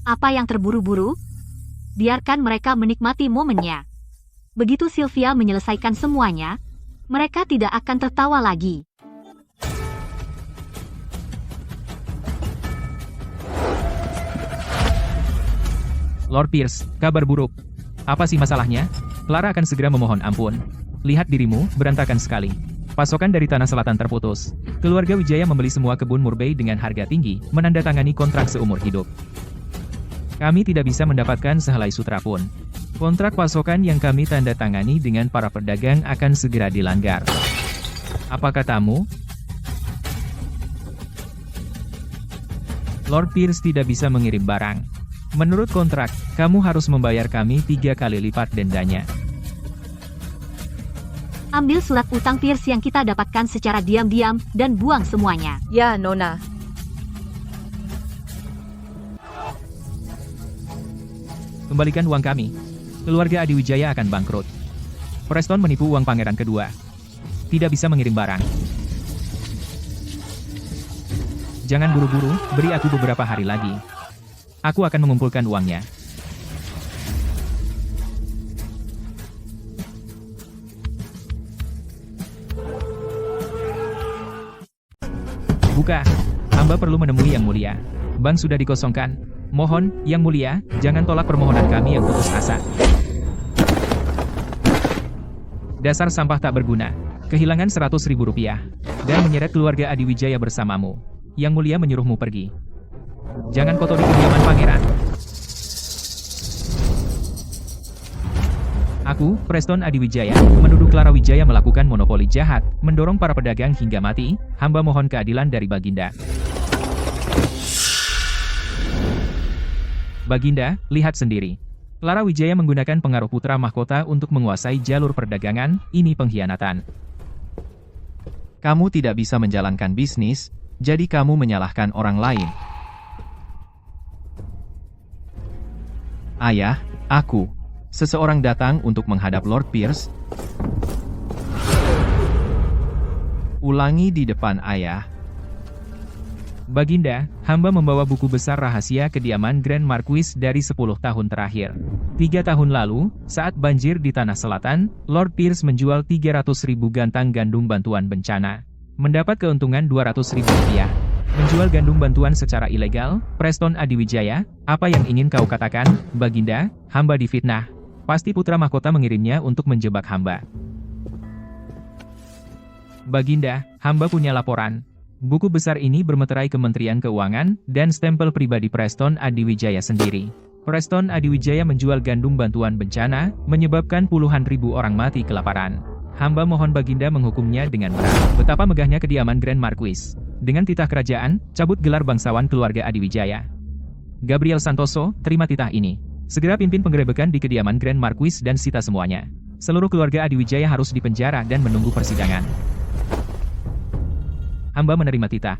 Apa yang terburu-buru? Biarkan mereka menikmati momennya. Begitu Sylvia menyelesaikan semuanya, mereka tidak akan tertawa lagi. Lord Pierce, kabar buruk. Apa sih masalahnya? Clara akan segera memohon ampun. Lihat dirimu, berantakan sekali. Pasokan dari tanah selatan terputus. Keluarga Wijaya membeli semua kebun murbei dengan harga tinggi, menandatangani kontrak seumur hidup. Kami tidak bisa mendapatkan sehelai sutra pun. Kontrak pasokan yang kami tanda tangani dengan para pedagang akan segera dilanggar. Apa katamu? Lord Pierce tidak bisa mengirim barang. Menurut kontrak, kamu harus membayar kami 3 kali lipat dendanya. Ambil surat utang Pierce yang kita dapatkan secara diam-diam, dan buang semuanya. Ya, Nona. Kembalikan uang kami. Keluarga Adiwijaya akan bangkrut. Preston menipu uang Pangeran Kedua. Tidak bisa mengirim barang. Jangan buru-buru, beri aku beberapa hari lagi. Aku akan mengumpulkan uangnya. Buka. Hamba perlu menemui Yang Mulia. Bank sudah dikosongkan. Mohon, Yang Mulia, jangan tolak permohonan kami yang putus asa. Dasar sampah tak berguna. Kehilangan 100.000 rupiah. Dan menyeret keluarga Adiwijaya bersamamu. Yang Mulia menyuruhmu pergi. Jangan kotori kediaman pangeran. Aku, Preston Adiwijaya, menuduh Clara Wijaya melakukan monopoli jahat, mendorong para pedagang hingga mati. Hamba mohon keadilan dari Baginda. Baginda, lihat sendiri. Clara Wijaya menggunakan pengaruh putra mahkota untuk menguasai jalur perdagangan. Ini pengkhianatan. Kamu tidak bisa menjalankan bisnis, jadi kamu menyalahkan orang lain. Ayah, aku. Seseorang datang untuk menghadap Lord Pierce. Ulangi di depan ayah. Baginda, hamba membawa buku besar rahasia kediaman Grand Marquis dari 10 tahun terakhir. 3 tahun lalu, saat banjir di Tanah Selatan, Lord Pierce menjual 300.000 gantang gandum bantuan bencana. Mendapat keuntungan Rp200.000. Menjual gandum bantuan secara ilegal, Preston Adiwijaya, apa yang ingin kau katakan, Baginda? Hamba difitnah. Pasti putra mahkota mengirimnya untuk menjebak hamba. Baginda, hamba punya laporan. Buku besar ini bermeterai Kementerian Keuangan dan stempel pribadi Preston Adiwijaya sendiri. Preston Adiwijaya menjual gandum bantuan bencana, menyebabkan puluhan ribu orang mati kelaparan. Hamba mohon Baginda menghukumnya dengan berat. Betapa megahnya kediaman Grand Marquis. Dengan titah kerajaan, cabut gelar bangsawan keluarga Adiwijaya. Gabriel Santoso, terima titah ini. Segera pimpin penggerebekan di kediaman Grand Marquis dan sita semuanya. Seluruh keluarga Adiwijaya harus dipenjara dan menunggu persidangan. Hamba menerima titah.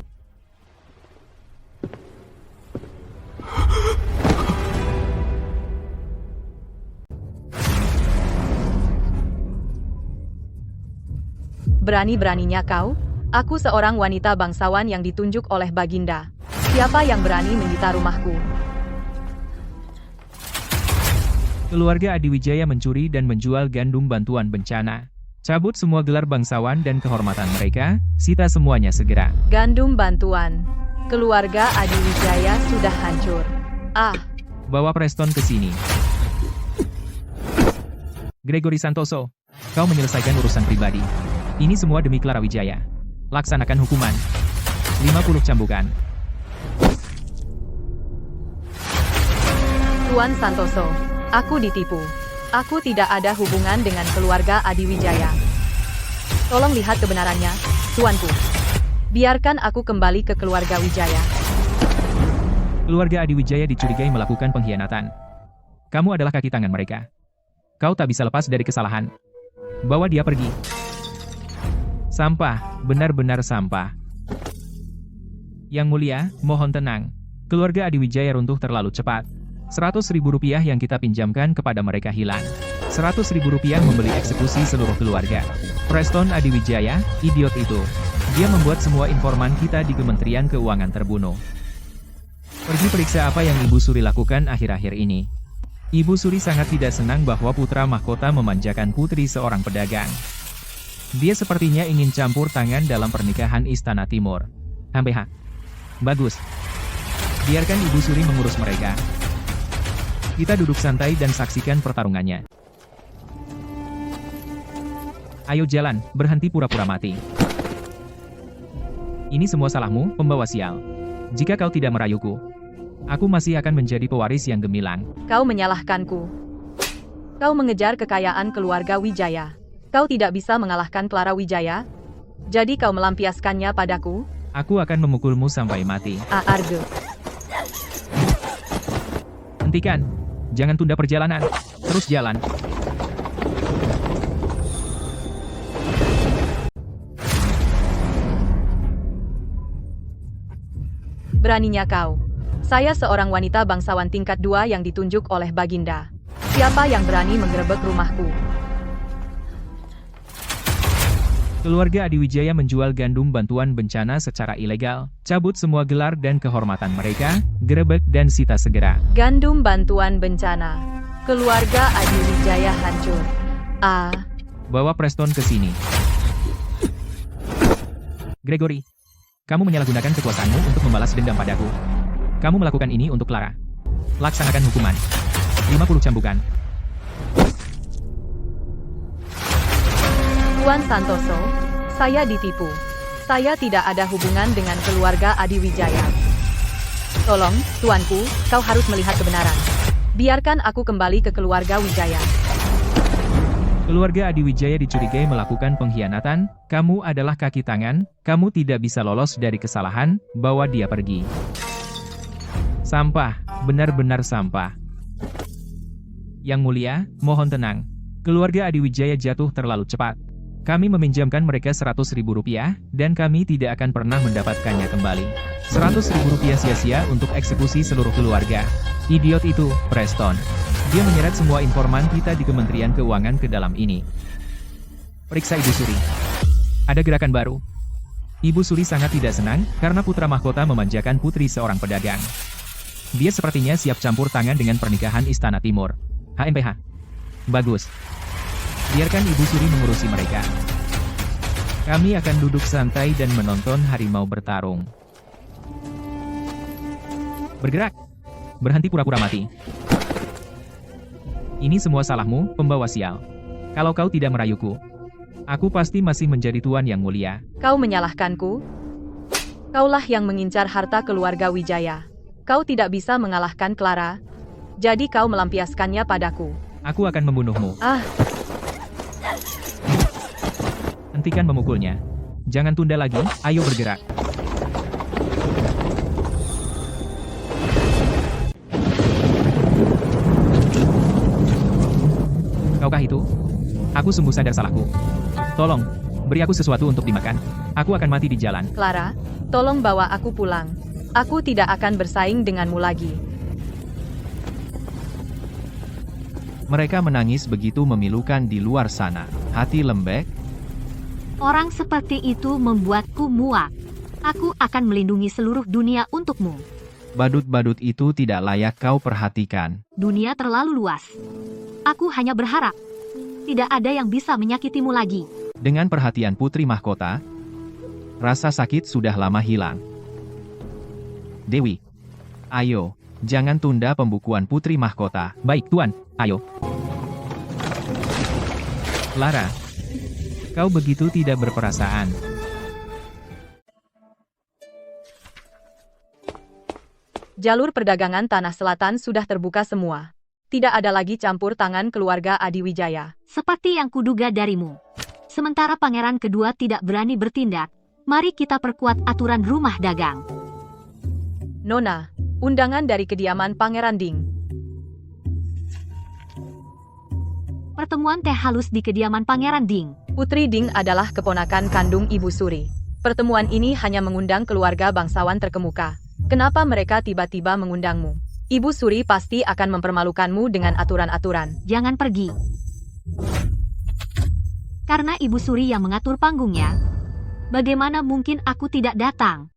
Berani-beraninya kau? Aku seorang wanita bangsawan yang ditunjuk oleh Baginda. Siapa yang berani menyita rumahku? Keluarga Adiwijaya mencuri dan menjual gandum bantuan bencana. Cabut semua gelar bangsawan dan kehormatan mereka, sita semuanya segera. Gandum bantuan. Keluarga Adiwijaya sudah hancur. Bawa Preston ke sini. Gregory Santoso, kau menyelesaikan urusan pribadi. Ini semua demi Clara Wijaya. Laksanakan hukuman. 50 cambukan. Tuan Santoso, aku ditipu. Aku tidak ada hubungan dengan keluarga Adiwijaya. Tolong lihat kebenarannya, tuanku. Biarkan aku kembali ke keluarga Wijaya. Keluarga Adiwijaya dicurigai melakukan pengkhianatan. Kamu adalah kaki tangan mereka. Kau tak bisa lepas dari kesalahan. Bawa dia pergi. Sampah, benar-benar sampah. Yang mulia, mohon tenang. Keluarga Adiwijaya runtuh terlalu cepat. Rp100.000 yang kita pinjamkan kepada mereka hilang. Rp100.000 membeli eksekusi seluruh keluarga. Preston Adiwijaya, idiot itu. Dia membuat semua informan kita di Kementerian Keuangan terbunuh. Pergi periksa apa yang Ibu Suri lakukan akhir-akhir ini. Ibu Suri sangat tidak senang bahwa putra mahkota memanjakan putri seorang pedagang. Dia sepertinya ingin campur tangan dalam pernikahan Istana Timur. HMBH. Bagus. Biarkan Ibu Suri mengurus mereka. Kita duduk santai dan saksikan pertarungannya. Ayo jalan, berhenti pura-pura mati. Ini semua salahmu, pembawa sial. Jika kau tidak merayuku, aku masih akan menjadi pewaris yang gemilang. Kau menyalahkanku. Kau mengejar kekayaan keluarga Wijaya. Kau tidak bisa mengalahkan Clara Wijaya. Jadi kau melampiaskannya padaku? Aku akan memukulmu sampai mati. Arge. Hentikan. Jangan tunda perjalanan. Terus jalan. Beraninya kau. Saya seorang wanita bangsawan tingkat 2 yang ditunjuk oleh Baginda. Siapa yang berani menggerebek rumahku? Keluarga Adiwijaya menjual gandum bantuan bencana secara ilegal, cabut semua gelar dan kehormatan mereka, gerebek dan sita segera. Gandum bantuan bencana. Keluarga Adiwijaya hancur. Bawa Preston ke sini. Gregory, kamu menyalahgunakan kekuasaanmu untuk membalas dendam padaku. Kamu melakukan ini untuk Clara. Laksanakan hukuman. 50 cambukan. Tuan Santoso, saya ditipu. Saya tidak ada hubungan dengan keluarga Adiwijaya. Tolong, tuanku, kau harus melihat kebenaran. Biarkan aku kembali ke keluarga Wijaya. Keluarga Adiwijaya dicurigai melakukan pengkhianatan, kamu adalah kaki tangan, kamu tidak bisa lolos dari kesalahan, bawa dia pergi. Sampah, benar-benar sampah. Yang mulia, mohon tenang. Keluarga Adiwijaya jatuh terlalu cepat. Kami meminjamkan mereka 100.000 rupiah, dan kami tidak akan pernah mendapatkannya kembali. 100.000 rupiah sia-sia untuk eksekusi seluruh keluarga. Idiot itu, Preston. Dia menyeret semua informan kita di Kementerian Keuangan ke dalam ini. Periksa Ibu Suri. Ada gerakan baru. Ibu Suri sangat tidak senang, karena putra mahkota memanjakan putri seorang pedagang. Dia sepertinya siap campur tangan dengan pernikahan Istana Timur. HMPH. Bagus. Biarkan Ibu Suri mengurusi mereka. Kami akan duduk santai dan menonton harimau bertarung. Bergerak. Berhenti pura-pura mati. Ini semua salahmu, pembawa sial. Kalau kau tidak merayuku, aku pasti masih menjadi tuan yang mulia. Kau menyalahkanku? Kaulah yang mengincar harta keluarga Wijaya. Kau tidak bisa mengalahkan Clara. Jadi kau melampiaskannya padaku. Aku akan membunuhmu. Hentikan memukulnya. Jangan tunda lagi, ayo bergerak. Kaukah itu? Aku sungguh sadar salahku. Tolong, beri aku sesuatu untuk dimakan. Aku akan mati di jalan. Clara, tolong bawa aku pulang. Aku tidak akan bersaing denganmu lagi. Mereka menangis begitu memilukan di luar sana. Hati lembek. Orang seperti itu membuatku muak. Aku akan melindungi seluruh dunia untukmu. Badut-badut itu tidak layak kau perhatikan. Dunia terlalu luas. Aku hanya berharap tidak ada yang bisa menyakitimu lagi. Dengan perhatian putri mahkota, rasa sakit sudah lama hilang. Dewi, ayo, jangan tunda pembukuan putri mahkota. Baik, Tuan, ayo. Clara, kau begitu tidak berperasaan. Jalur perdagangan Tanah Selatan sudah terbuka semua. Tidak ada lagi campur tangan keluarga Adiwijaya. Seperti yang kuduga darimu. Sementara pangeran kedua tidak berani bertindak, mari kita perkuat aturan rumah dagang. Nona, undangan dari kediaman Pangeran Ding. Pertemuan teh halus di kediaman Pangeran Ding. Putri Ding adalah keponakan kandung Ibu Suri. Pertemuan ini hanya mengundang keluarga bangsawan terkemuka. Kenapa mereka tiba-tiba mengundangmu? Ibu Suri pasti akan mempermalukanmu dengan aturan-aturan. Jangan pergi. Karena Ibu Suri yang mengatur panggungnya, bagaimana mungkin aku tidak datang?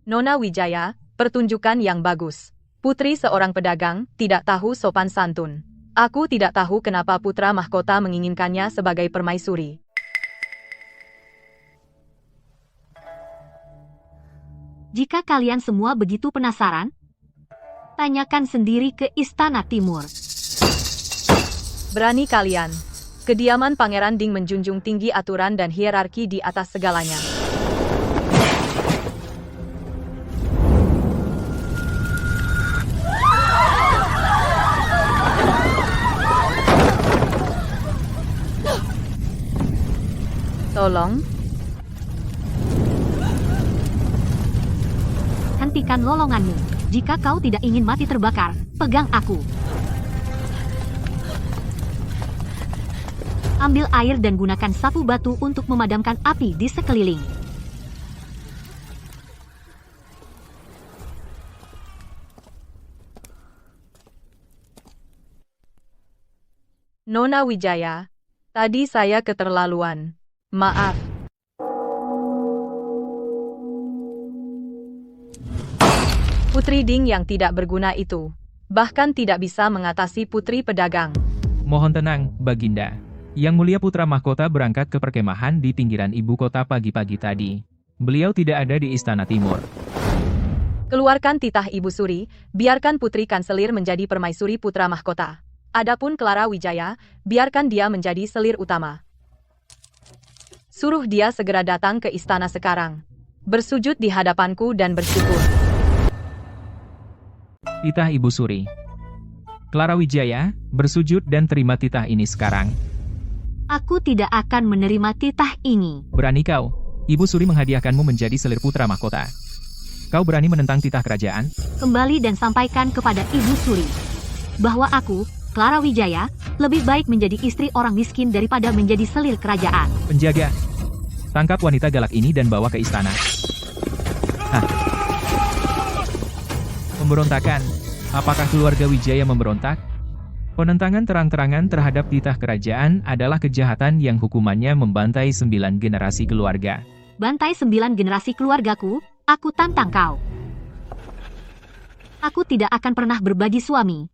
Nona Wijaya, pertunjukan yang bagus. Putri seorang pedagang, tidak tahu sopan santun. Aku tidak tahu kenapa putra mahkota menginginkannya sebagai permaisuri. Jika kalian semua begitu penasaran, tanyakan sendiri ke Istana Timur. Berani kalian. Kediaman Pangeran Ding menjunjung tinggi aturan dan hierarki di atas segalanya. Tolong. Hentikan lolonganmu. Jika kau tidak ingin mati terbakar, pegang aku. Ambil air dan gunakan sapu batu untuk memadamkan api di sekeliling. Nona Wijaya, tadi saya keterlaluan. Maaf. Putri Ding yang tidak berguna itu, bahkan tidak bisa mengatasi putri pedagang. Mohon tenang, Baginda. Yang mulia putra mahkota berangkat ke perkemahan di pinggiran ibu kota pagi-pagi tadi. Beliau tidak ada di Istana Timur. Keluarkan titah Ibu Suri, biarkan putri kanselir menjadi permaisuri putra mahkota. Adapun Clara Wijaya, biarkan dia menjadi selir utama. Suruh dia segera datang ke istana sekarang. Bersujud di hadapanku dan bersyukur. Titah Ibu Suri. Clara Wijaya, bersujud dan terima titah ini sekarang. Aku tidak akan menerima titah ini. Berani kau? Ibu Suri menghadiahkanmu menjadi selir putra mahkota. Kau berani menentang titah kerajaan? Kembali dan sampaikan kepada Ibu Suri bahwa aku, Clara Wijaya, lebih baik menjadi istri orang miskin daripada menjadi selir kerajaan. Penjaga, tangkap wanita galak ini dan bawa ke istana. Hah? Pemberontakan. Apakah keluarga Wijaya memberontak? Penentangan terang-terangan terhadap titah kerajaan adalah kejahatan yang hukumannya membantai 9 generasi keluarga. Bantai 9 generasi keluargaku, aku tantang kau. Aku tidak akan pernah berbagi suami.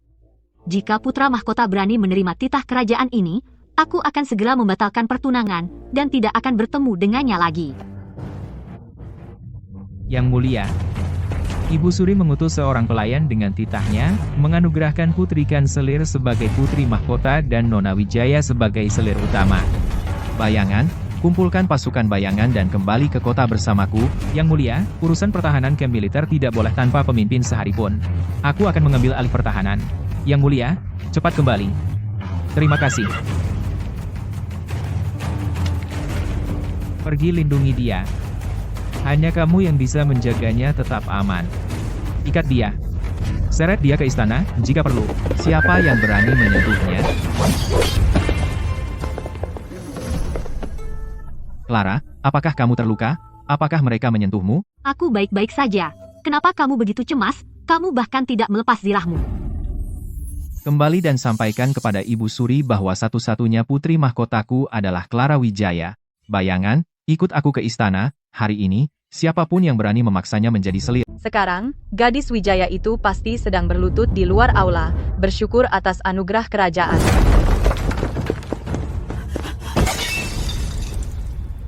Jika putra mahkota berani menerima titah kerajaan ini, aku akan segera membatalkan pertunangan dan tidak akan bertemu dengannya lagi. Yang mulia, Ibu Suri mengutus seorang pelayan dengan titahnya, menganugerahkan Putri Kanselir sebagai putri mahkota dan Nona Wijaya sebagai selir utama. Bayangan, kumpulkan pasukan bayangan dan kembali ke kota bersamaku. Yang mulia, urusan pertahanan camp militer tidak boleh tanpa pemimpin sehari pun. Aku akan mengambil alih pertahanan. Yang mulia, cepat kembali. Terima kasih. Pergi lindungi dia. Hanya kamu yang bisa menjaganya tetap aman. Ikat dia. Seret dia ke istana, jika perlu. Siapa yang berani menyentuhnya? Clara, apakah kamu terluka? Apakah mereka menyentuhmu? Aku baik-baik saja. Kenapa kamu begitu cemas? Kamu bahkan tidak melepas zirahmu. Kembali dan sampaikan kepada Ibu Suri bahwa satu-satunya putri mahkotaku adalah Clara Wijaya. Bayangan, ikut aku ke istana. Hari ini, siapapun yang berani memaksanya menjadi selir. Sekarang, gadis Wijaya itu pasti sedang berlutut di luar aula, bersyukur atas anugerah kerajaan.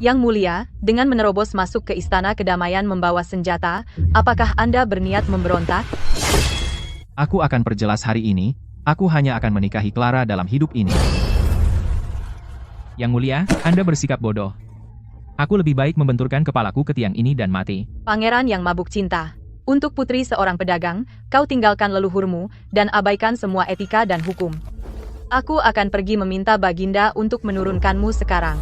Yang mulia, dengan menerobos masuk ke istana kedamaian membawa senjata, apakah Anda berniat memberontak? Aku akan perjelas hari ini, aku hanya akan menikahi Clara dalam hidup ini. Yang mulia, Anda bersikap bodoh. Aku lebih baik membenturkan kepalaku ke tiang ini dan mati. Pangeran yang mabuk cinta. Untuk putri seorang pedagang, kau tinggalkan leluhurmu, dan abaikan semua etika dan hukum. Aku akan pergi meminta Baginda untuk menurunkanmu sekarang.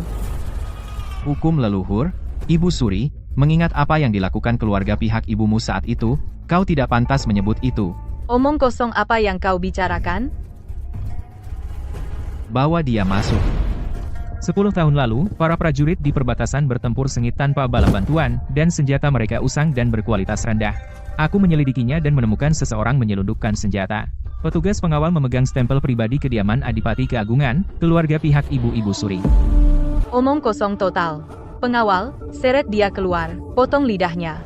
Hukum leluhur, Ibu Suri, mengingat apa yang dilakukan keluarga pihak ibumu saat itu, kau tidak pantas menyebut itu. Omong kosong apa yang kau bicarakan? Bawa dia masuk. 10 tahun lalu, para prajurit di perbatasan bertempur sengit tanpa bala bantuan, dan senjata mereka usang dan berkualitas rendah. Aku menyelidikinya dan menemukan seseorang menyelundupkan senjata. Petugas pengawal memegang stempel pribadi kediaman Adipati Keagungan, keluarga pihak Ibu-Ibu Suri. Omong kosong total. Pengawal, seret dia keluar, potong lidahnya.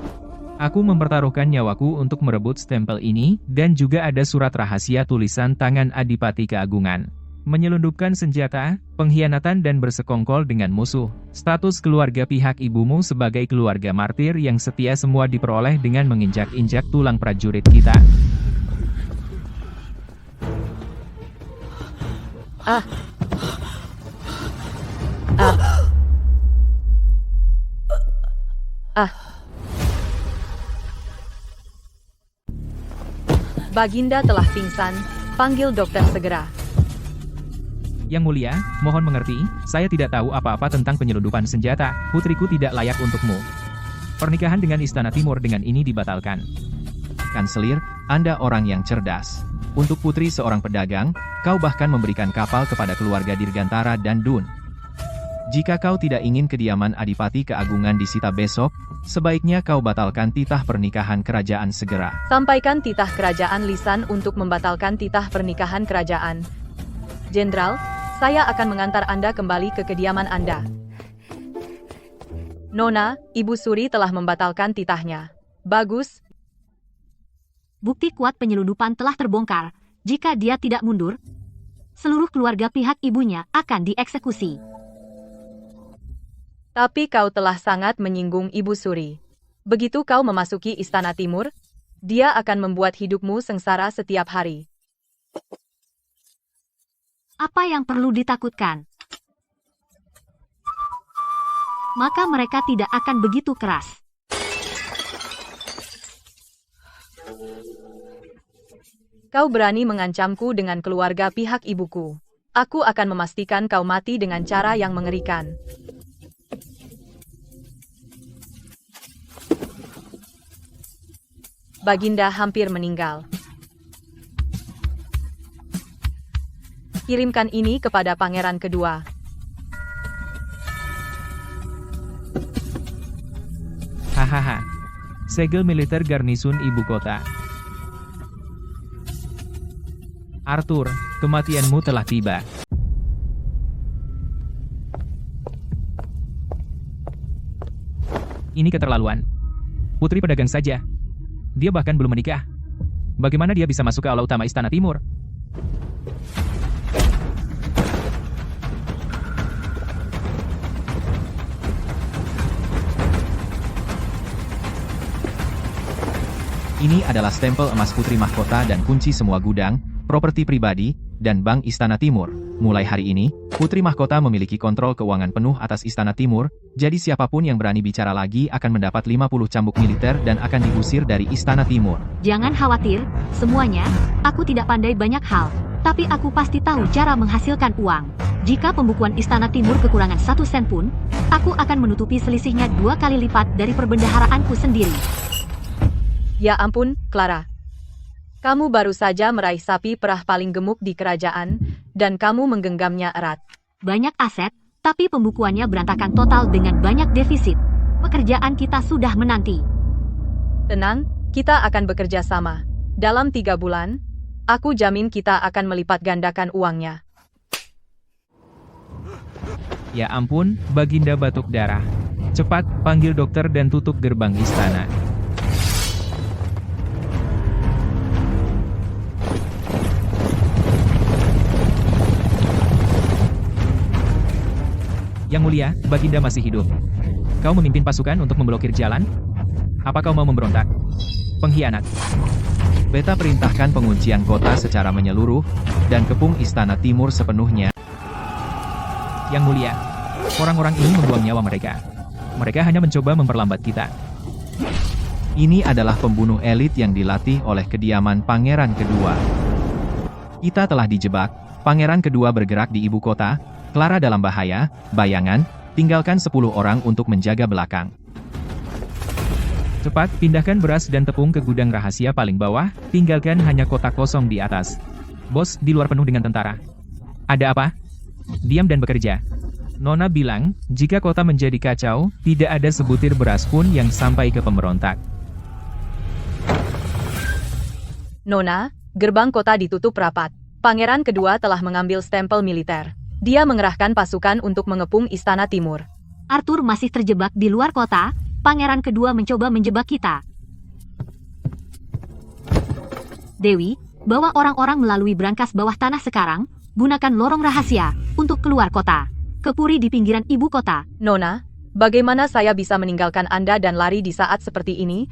Aku mempertaruhkan nyawaku untuk merebut stempel ini, dan juga ada surat rahasia tulisan tangan Adipati Keagungan. Menyelundupkan senjata, pengkhianatan dan bersekongkol dengan musuh. Status keluarga pihak ibumu sebagai keluarga martir yang setia semua diperoleh dengan menginjak-injak tulang prajurit kita. Baginda telah pingsan, panggil dokter segera. Yang mulia, mohon mengerti, saya tidak tahu apa-apa tentang penyelundupan senjata. Putriku tidak layak untukmu. Pernikahan dengan Istana Timur dengan ini dibatalkan. Kanselir, Anda orang yang cerdas. Untuk putri seorang pedagang, kau bahkan memberikan kapal kepada keluarga Dirgantara dan Dun. Jika kau tidak ingin kediaman Adipati Keagungan disita besok, sebaiknya kau batalkan titah pernikahan kerajaan segera. Sampaikan titah kerajaan lisan untuk membatalkan titah pernikahan kerajaan. Jenderal, saya akan mengantar Anda kembali ke kediaman Anda. Nona, Ibu Suri telah membatalkan titahnya. Bagus. Bukti kuat penyelundupan telah terbongkar. Jika dia tidak mundur, seluruh keluarga pihak ibunya akan dieksekusi. Tapi kau telah sangat menyinggung Ibu Suri. Begitu kau memasuki Istana Timur, dia akan membuat hidupmu sengsara setiap hari. Apa yang perlu ditakutkan? Maka mereka tidak akan begitu keras. Kau berani mengancamku dengan keluarga pihak ibuku. Aku akan memastikan kau mati dengan cara yang mengerikan. Baginda hampir meninggal. Kirimkan ini kepada pangeran kedua. Hahaha. Segel militer garnisun ibu kota. Arthur, kematianmu telah tiba. Ini keterlaluan. Putri pedagang saja. Dia bahkan belum menikah. Bagaimana dia bisa masuk ke aula utama Istana Timur? Ini adalah stempel emas Putri Mahkota dan kunci semua gudang, properti pribadi, dan bank Istana Timur. Mulai hari ini, Putri Mahkota memiliki kontrol keuangan penuh atas Istana Timur, jadi siapapun yang berani bicara lagi akan mendapat 50 cambuk militer dan akan diusir dari Istana Timur. Jangan khawatir, semuanya, aku tidak pandai banyak hal, tapi aku pasti tahu cara menghasilkan uang. Jika pembukuan Istana Timur kekurangan 1 sen pun, aku akan menutupi selisihnya 2 kali lipat dari perbendaharaanku sendiri. Ya ampun, Clara. Kamu baru saja meraih sapi perah paling gemuk di kerajaan, dan kamu menggenggamnya erat. Banyak aset, tapi pembukuannya berantakan total dengan banyak defisit. Pekerjaan kita sudah menanti. Tenang, kita akan bekerja sama. Dalam 3 bulan, aku jamin kita akan melipat gandakan uangnya. Ya ampun, Baginda batuk darah. Cepat, panggil dokter dan tutup gerbang istana. Yang mulia, Baginda masih hidup. Kau memimpin pasukan untuk memblokir jalan? Apa kau mau memberontak? Pengkhianat. Beta perintahkan penguncian kota secara menyeluruh, dan kepung Istana Timur sepenuhnya. Yang mulia, orang-orang ini membuang nyawa mereka. Mereka hanya mencoba memperlambat kita. Ini adalah pembunuh elit yang dilatih oleh kediaman Pangeran Kedua. Kita telah dijebak, Pangeran Kedua bergerak di ibu kota, Clara dalam bahaya, bayangan, tinggalkan 10 orang untuk menjaga belakang. Cepat, pindahkan beras dan tepung ke gudang rahasia paling bawah, tinggalkan hanya kotak kosong di atas. Bos, di luar penuh dengan tentara. Ada apa? Diam dan bekerja. Nona bilang, jika kota menjadi kacau, tidak ada sebutir beras pun yang sampai ke pemberontak. Nona, gerbang kota ditutup rapat. Pangeran Kedua telah mengambil stempel militer. Dia mengerahkan pasukan untuk mengepung Istana Timur. Arthur masih terjebak di luar kota, Pangeran Kedua mencoba menjebak kita. Dewi, bawa orang-orang melalui brankas bawah tanah sekarang, gunakan lorong rahasia, untuk keluar kota. Kepuri di pinggiran ibu kota. Nona, bagaimana saya bisa meninggalkan Anda dan lari di saat seperti ini?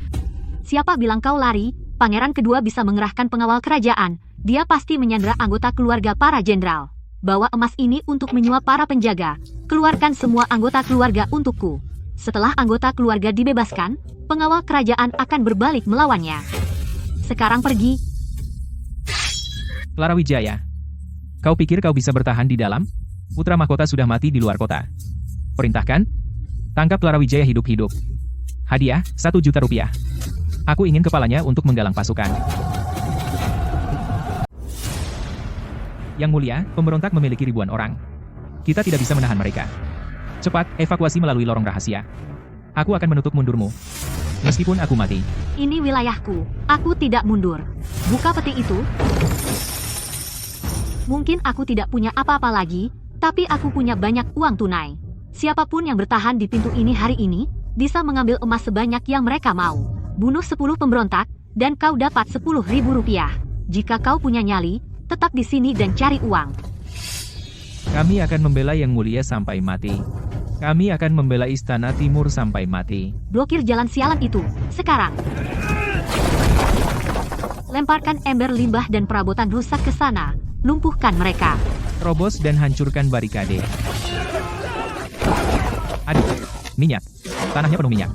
Siapa bilang kau lari? Pangeran Kedua bisa mengerahkan pengawal kerajaan. Dia pasti menyandera anggota keluarga para jenderal. Bawa emas ini untuk menyuap para penjaga. Keluarkan semua anggota keluarga untukku. Setelah anggota keluarga dibebaskan, pengawal kerajaan akan berbalik melawannya. Sekarang pergi. Clara Wijaya, kau pikir kau bisa bertahan di dalam? Putra mahkota sudah mati di luar kota. Perintahkan, tangkap Clara Wijaya hidup-hidup. Hadiah, 1 juta rupiah. Aku ingin kepalanya untuk menggalang pasukan. Yang mulia, pemberontak memiliki ribuan orang. Kita tidak bisa menahan mereka. Cepat, evakuasi melalui lorong rahasia. Aku akan menutup mundurmu. Meskipun aku mati. Ini wilayahku. Aku tidak mundur. Buka peti itu. Mungkin aku tidak punya apa-apa lagi, tapi aku punya banyak uang tunai. Siapapun yang bertahan di pintu ini hari ini, bisa mengambil emas sebanyak yang mereka mau. Bunuh 10 pemberontak, dan kau dapat 10.000 rupiah. Jika kau punya nyali, tetap di sini dan cari uang. Kami akan membela Yang Mulia sampai mati. Kami akan membela Istana Timur sampai mati. Blokir jalan sialan itu, sekarang. Lemparkan ember limbah dan perabotan rusak ke sana. Lumpuhkan mereka. Terobos dan hancurkan barikade. Aduh, minyak. Tanahnya penuh minyak.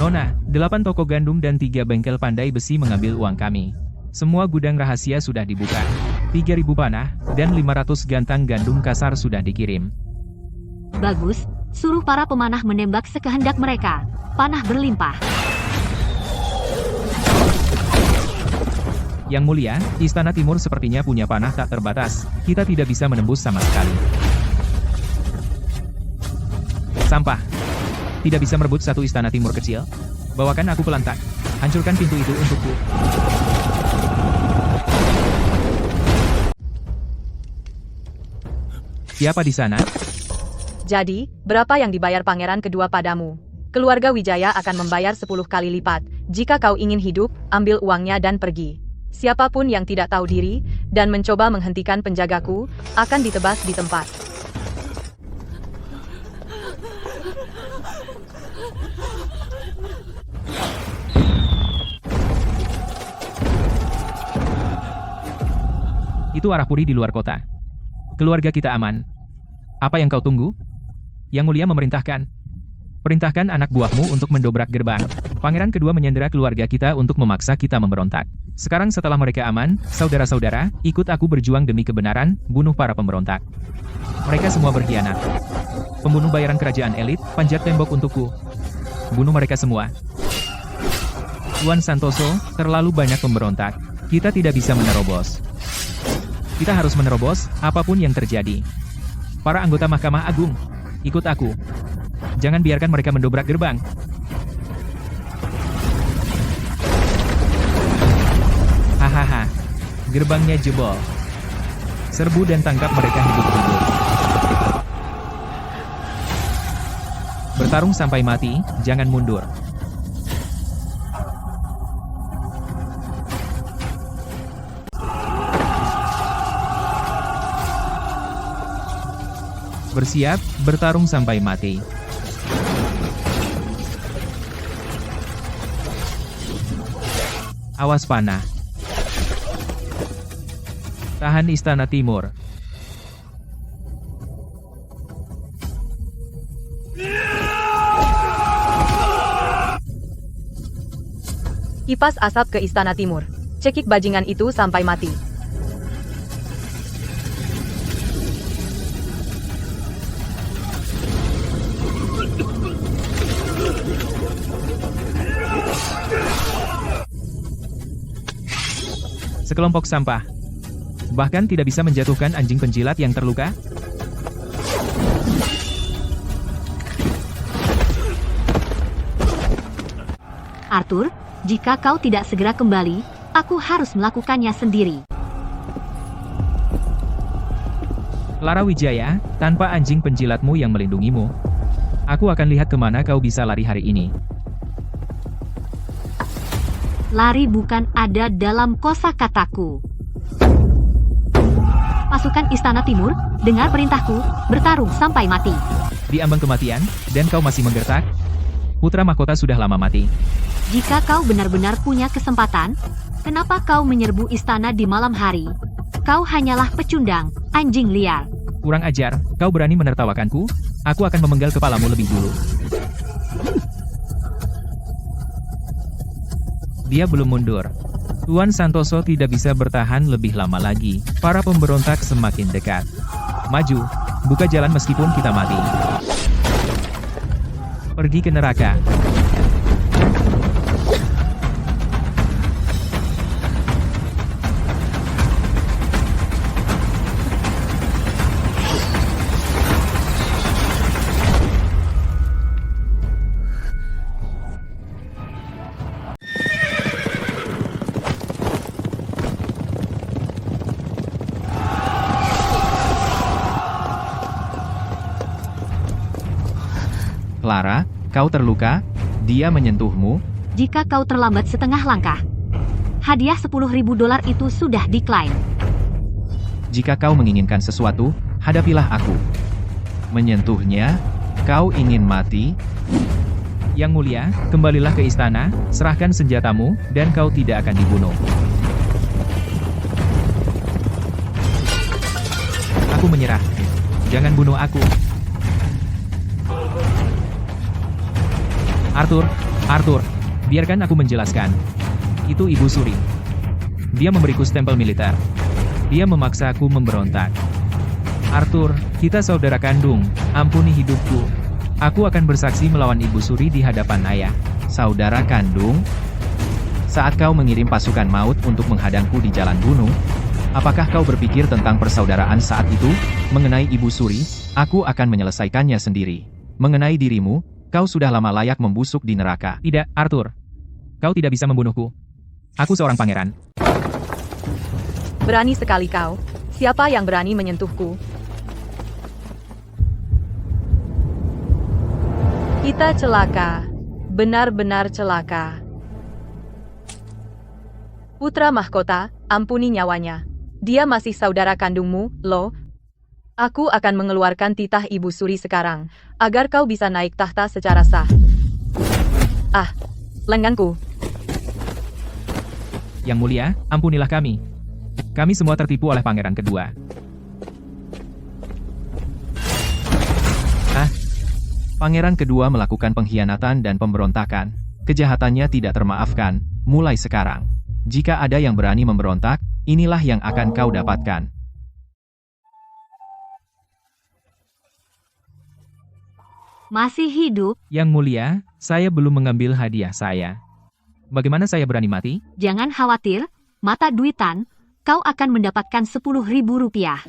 Nona, 8 toko gandum dan 3 bengkel pandai besi mengambil uang kami. Semua gudang rahasia sudah dibuka. 3.000 panah, dan 500 gantang gandum kasar sudah dikirim. Bagus, Suruh para pemanah menembak sekehendak mereka. Panah berlimpah. Yang mulia, Istana Timur sepertinya punya panah tak terbatas. Kita tidak bisa menembus sama sekali. Sampah. Tidak bisa merebut satu Istana Timur kecil. Bawakan aku pelantak. Hancurkan pintu itu untukku. Siapa di sana? Jadi, berapa yang dibayar pangeran kedua padamu? Keluarga Wijaya akan membayar 10 kali lipat. Jika kau ingin hidup, ambil uangnya dan pergi. Siapapun yang tidak tahu diri, dan mencoba menghentikan penjagaku, akan ditebas di tempat. Itu arah Puri di luar kota. Keluarga kita aman. Apa yang kau tunggu? Yang mulia memerintahkan. Perintahkan anak buahmu untuk mendobrak gerbang. Pangeran kedua menyandera keluarga kita untuk memaksa kita memberontak. Sekarang setelah mereka aman, saudara-saudara, ikut aku berjuang demi kebenaran, bunuh para pemberontak. Mereka semua berkhianat. Pembunuh bayaran kerajaan elit, panjat tembok untukku. Bunuh mereka semua. Tuan Santoso, terlalu banyak pemberontak. Kita tidak bisa menerobos. Kita harus menerobos, apapun yang terjadi. Para anggota Mahkamah Agung, ikut aku. Jangan biarkan mereka mendobrak gerbang. Hahaha, gerbangnya jebol. Serbu dan tangkap mereka hidup-hidup. Bertarung sampai mati, jangan mundur. Bersiap, bertarung sampai mati. Awas panah. Tahan Istana Timur. Kipas asap ke Istana Timur. Cekik bajingan itu sampai mati. Sekelompok sampah. Bahkan tidak bisa menjatuhkan anjing penjilat yang terluka. Arthur, jika kau tidak segera kembali, aku harus melakukannya sendiri. Clara Wijaya, tanpa anjing penjilatmu yang melindungimu, aku akan lihat kemana kau bisa lari hari ini. Lari bukan ada dalam kosakataku. Pasukan Istana Timur, dengar perintahku, bertarung sampai mati. Di ambang kematian, dan kau masih menggertak? Putra mahkota sudah lama mati. Jika kau benar-benar punya kesempatan, kenapa kau menyerbu istana di malam hari? Kau hanyalah pecundang, anjing liar. Kurang ajar, kau berani menertawakanku? Aku akan memenggal kepalamu lebih dulu. Dia belum mundur. Tuan Santoso tidak bisa bertahan lebih lama lagi. Para pemberontak semakin dekat. Maju, buka jalan meskipun kita mati. Pergi ke neraka. Clara, kau terluka? Dia menyentuhmu? Jika kau terlambat setengah langkah, hadiah $10.000 itu sudah diklaim. Jika kau menginginkan sesuatu, hadapilah aku. Menyentuhnya? Kau ingin mati? Yang mulia, kembalilah ke istana, serahkan senjatamu, dan kau tidak akan dibunuh. Aku menyerah. Jangan bunuh aku. Arthur, biarkan aku menjelaskan. Itu Ibu Suri. Dia memberiku stempel militer. Dia memaksa aku memberontak. Arthur, kita saudara kandung, ampuni hidupku. Aku akan bersaksi melawan Ibu Suri di hadapan ayah. Saudara kandung? Saat kau mengirim pasukan maut untuk menghadangku di jalan gunung, apakah kau berpikir tentang persaudaraan saat itu? Mengenai Ibu Suri, aku akan menyelesaikannya sendiri. Mengenai dirimu, kau sudah lama layak membusuk di neraka. Tidak, Arthur. Kau tidak bisa membunuhku. Aku seorang pangeran. Berani sekali kau. Siapa yang berani menyentuhku? Kita celaka. Benar-benar celaka. Putra mahkota, ampuni nyawanya. Dia masih saudara kandungmu, loh. Aku akan mengeluarkan titah Ibu Suri sekarang, agar kau bisa naik tahta secara sah. Ah, lenganku. Yang mulia, ampunilah kami. Kami semua tertipu oleh pangeran kedua. Pangeran kedua melakukan pengkhianatan dan pemberontakan. Kejahatannya tidak termaafkan, mulai sekarang. Jika ada yang berani memberontak, inilah yang akan kau dapatkan. Masih hidup? Yang mulia, saya belum mengambil hadiah saya. Bagaimana saya berani mati? Jangan khawatir, mata duitan, kau akan mendapatkan 10.000 rupiah.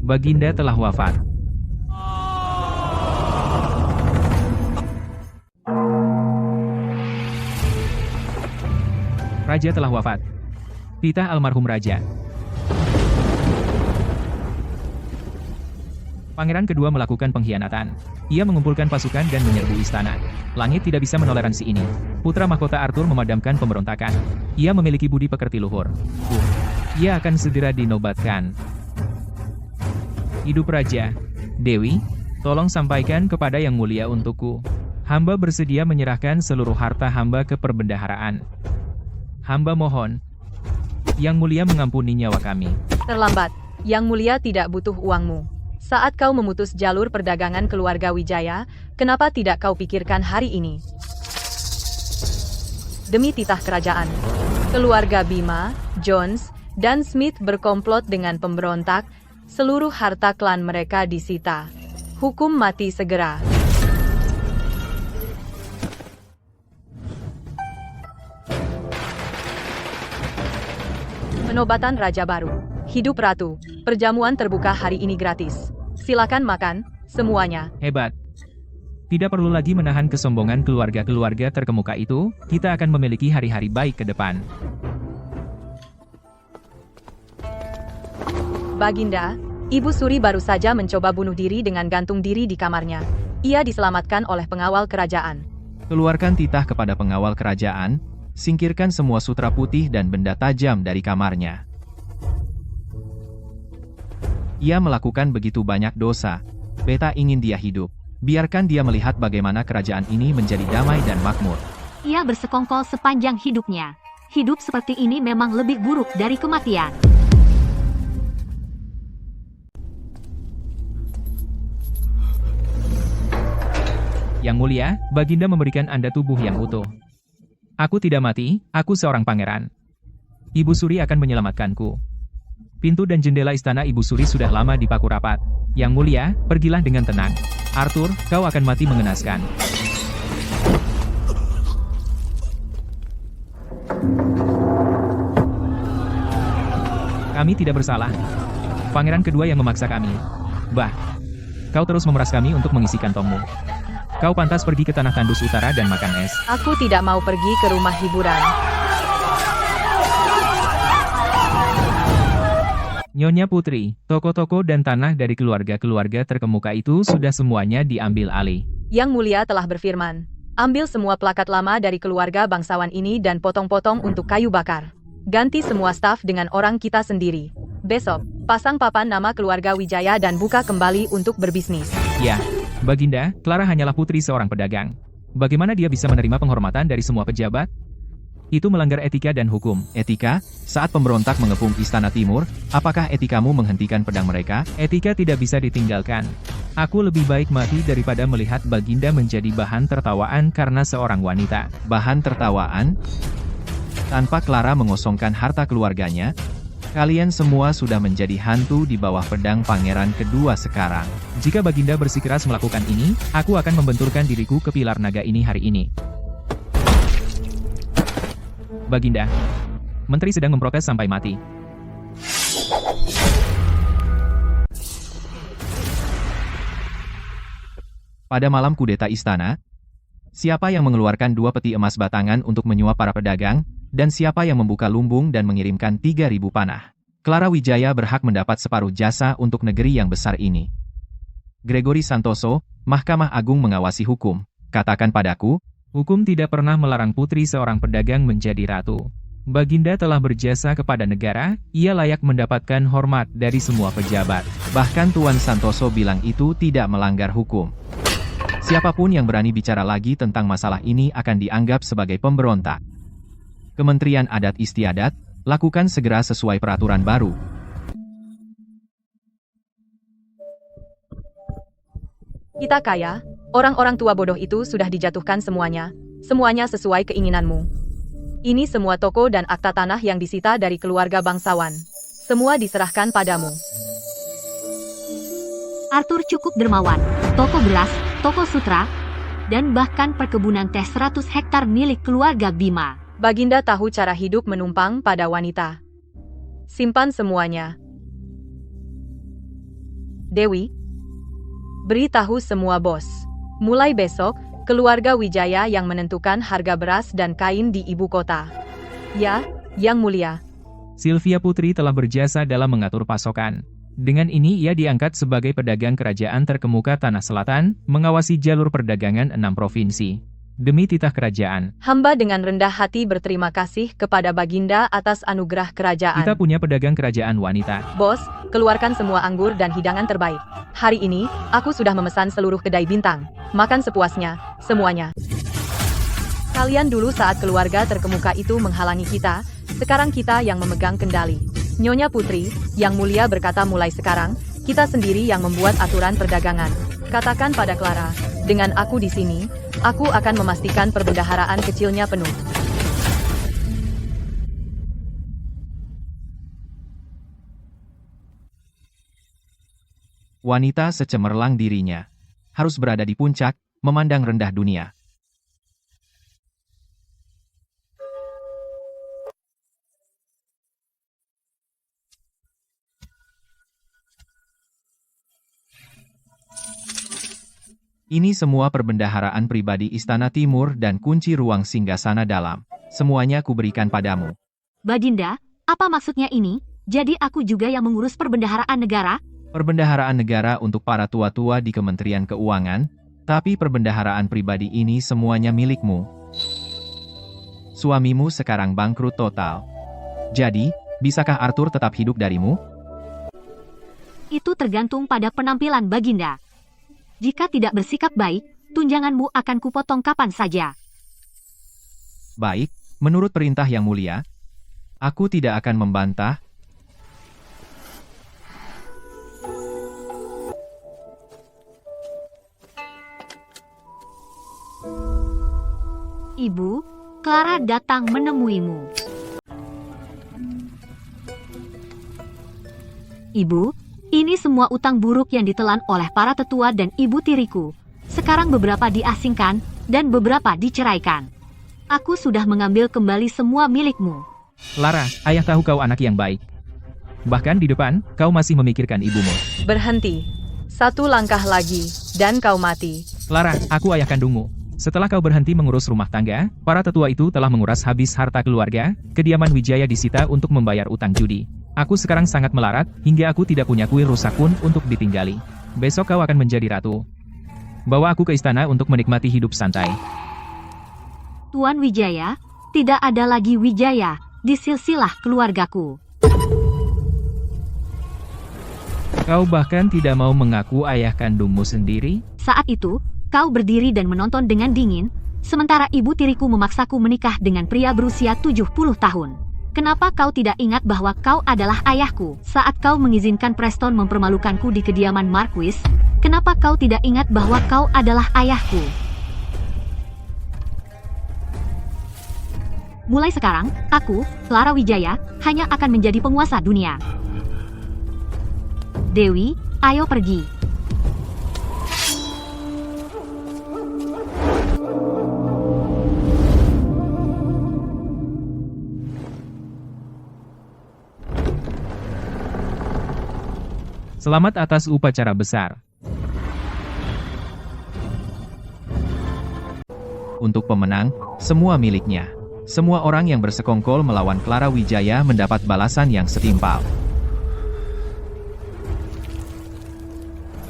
Baginda telah wafat. Raja telah wafat. Titah almarhum raja. Pangeran kedua melakukan pengkhianatan. Ia mengumpulkan pasukan dan menyerbu istana. Langit tidak bisa menoleransi ini. Putra mahkota Arthur memadamkan pemberontakan. Ia memiliki budi pekerti luhur. Ia akan segera dinobatkan. Hidup Raja. Dewi, tolong sampaikan kepada Yang Mulia untukku. Hamba bersedia menyerahkan seluruh harta hamba ke perbendaharaan. Hamba mohon, Yang Mulia mengampuni nyawa kami. Terlambat. Yang Mulia tidak butuh uangmu. Saat kau memutus jalur perdagangan keluarga Wijaya, kenapa tidak kau pikirkan hari ini? Demi titah kerajaan, keluarga Bima, Jones, dan Smith berkomplot dengan pemberontak. Seluruh harta klan mereka disita. Hukum mati segera. Penobatan Raja Baru. Hidup Ratu. Perjamuan terbuka hari ini gratis. Silakan makan, semuanya. Hebat. Tidak perlu lagi menahan kesombongan keluarga-keluarga terkemuka itu, kita akan memiliki hari-hari baik ke depan. Baginda, Ibu Suri baru saja mencoba bunuh diri dengan gantung diri di kamarnya. Ia diselamatkan oleh pengawal kerajaan. Keluarkan titah kepada pengawal kerajaan, singkirkan semua sutra putih dan benda tajam dari kamarnya. Ia melakukan begitu banyak dosa. Beta ingin dia hidup. Biarkan dia melihat bagaimana kerajaan ini menjadi damai dan makmur. Ia bersekongkol sepanjang hidupnya. Hidup seperti ini memang lebih buruk dari kematian. Yang Mulia, Baginda memberikan Anda tubuh yang utuh. Aku tidak mati, aku seorang pangeran. Ibu Suri akan menyelamatkanku. Pintu dan jendela istana Ibu Suri sudah lama dipaku rapat. Yang Mulia, pergilah dengan tenang. Arthur, kau akan mati mengenaskan. Kami tidak bersalah. Pangeran kedua yang memaksa kami. Bah, kau terus memeras kami untuk mengisi kantongmu. Kau pantas pergi ke Tanah Tandus Utara dan makan es. Aku tidak mau pergi ke rumah hiburan. Nyonya Putri, toko-toko dan tanah dari keluarga-keluarga terkemuka itu sudah semuanya diambil alih. Yang Mulia telah berfirman, ambil semua plakat lama dari keluarga bangsawan ini dan potong-potong untuk kayu bakar. Ganti semua staf dengan orang kita sendiri. Besok, pasang papan nama keluarga Wijaya dan buka kembali untuk berbisnis. Ya, Baginda, Clara hanyalah putri seorang pedagang. Bagaimana dia bisa menerima penghormatan dari semua pejabat? Itu melanggar etika dan hukum. Etika? Saat pemberontak mengepung Istana Timur, apakah etikamu menghentikan pedang mereka? Etika tidak bisa ditinggalkan. Aku lebih baik mati daripada melihat Baginda menjadi bahan tertawaan karena seorang wanita. Bahan tertawaan? Tanpa Clara mengosongkan harta keluarganya, kalian semua sudah menjadi hantu di bawah pedang pangeran kedua sekarang. Jika Baginda bersikeras melakukan ini, aku akan membenturkan diriku ke pilar naga ini hari ini. Baginda, menteri sedang memprotes sampai mati. Pada malam kudeta istana, siapa yang mengeluarkan 2 peti emas batangan untuk menyuap para pedagang, dan siapa yang membuka lumbung dan mengirimkan 3.000 panah? Clara Wijaya berhak mendapat separuh jasa untuk negeri yang besar ini. Gregory Santoso, Mahkamah Agung mengawasi hukum, katakan padaku, Hukum tidak pernah melarang putri seorang pedagang menjadi ratu. Baginda telah berjasa kepada negara, ia layak mendapatkan hormat dari semua pejabat. bahkan Tuan Santoso bilang itu tidak melanggar hukum. Siapapun yang berani bicara lagi tentang masalah ini akan dianggap sebagai pemberontak. Kementerian Adat Istiadat, lakukan segera sesuai peraturan baru. Kita kaya, orang-orang tua bodoh itu sudah dijatuhkan semuanya. Semuanya sesuai keinginanmu. Ini semua toko dan akta tanah yang disita dari keluarga bangsawan. Semua diserahkan padamu. Arthur cukup dermawan, toko beras, toko sutra, dan bahkan perkebunan teh 100 hektar milik keluarga Bima. Baginda tahu cara hidup menumpang pada wanita. Simpan semuanya. Dewi, beritahu semua bos. Mulai besok, keluarga Wijaya yang menentukan harga beras dan kain di ibu kota. Ya, Yang Mulia. Sylvia Putri telah berjasa dalam mengatur pasokan. Dengan ini ia diangkat sebagai pedagang kerajaan terkemuka Tanah Selatan, mengawasi jalur perdagangan 6 provinsi. Demi titah kerajaan, Hamba dengan rendah hati berterima kasih kepada Baginda atas anugerah kerajaan. kita punya pedagang kerajaan wanita. Bos, keluarkan semua anggur dan hidangan terbaik. Hari ini, aku sudah memesan seluruh kedai bintang. Makan sepuasnya, semuanya. Kalian dulu saat keluarga terkemuka itu menghalangi kita, sekarang kita yang memegang kendali. Nyonya Putri, Yang Mulia berkata mulai sekarang, kita sendiri yang membuat aturan perdagangan. Katakan pada Clara, dengan aku di sini, aku akan memastikan perbendaharaan kecilnya penuh. Wanita secemerlang dirinya. Harus berada di puncak, memandang rendah dunia. Ini semua perbendaharaan pribadi Istana Timur dan kunci ruang singgasana dalam. Semuanya kuberikan padamu. Baginda, apa maksudnya ini? Jadi aku juga yang mengurus perbendaharaan negara? Perbendaharaan negara untuk para tua-tua di Kementerian Keuangan, tapi perbendaharaan pribadi ini semuanya milikmu. Suamimu sekarang bangkrut total. Jadi, bisakah Arthur tetap hidup darimu? Itu tergantung pada penampilan Baginda. Jika tidak bersikap baik, tunjanganmu akan kupotong kapan saja. Baik, menurut perintah Yang Mulia, aku tidak akan membantah. Ibu, Clara datang menemuimu. Ibu, ini semua utang buruk yang ditelan oleh para tetua dan ibu tiriku. Sekarang beberapa diasingkan, dan beberapa diceraikan. Aku sudah mengambil kembali semua milikmu. Lara, ayah tahu kau anak yang baik. Bahkan di depan, kau masih memikirkan ibumu. Berhenti. 1 langkah lagi, dan kau mati. Lara, aku ayah kandungmu. Setelah kau berhenti mengurus rumah tangga, para tetua itu telah menguras habis harta keluarga, kediaman Wijaya disita untuk membayar utang judi. Aku sekarang sangat melarat, hingga aku tidak punya kuil rusak pun untuk ditinggali. Besok kau akan menjadi ratu. Bawa aku ke istana untuk menikmati hidup santai. Tuan Wijaya, tidak ada lagi Wijaya di silsilah keluargaku. Kau bahkan tidak mau mengaku ayah kandungmu sendiri? Saat itu, kau berdiri dan menonton dengan dingin, sementara ibu tiriku memaksaku menikah dengan pria berusia 70 tahun. Kenapa kau tidak ingat bahwa kau adalah ayahku saat kau mengizinkan Preston mempermalukanku di kediaman Marquis? Kenapa kau tidak ingat bahwa kau adalah ayahku? Mulai sekarang, aku, Clara Wijaya, hanya akan menjadi penguasa dunia. Dewi, ayo pergi. Selamat atas upacara besar. Untuk pemenang, semua miliknya. Semua orang yang bersekongkol melawan Clara Wijaya mendapat balasan yang setimpal.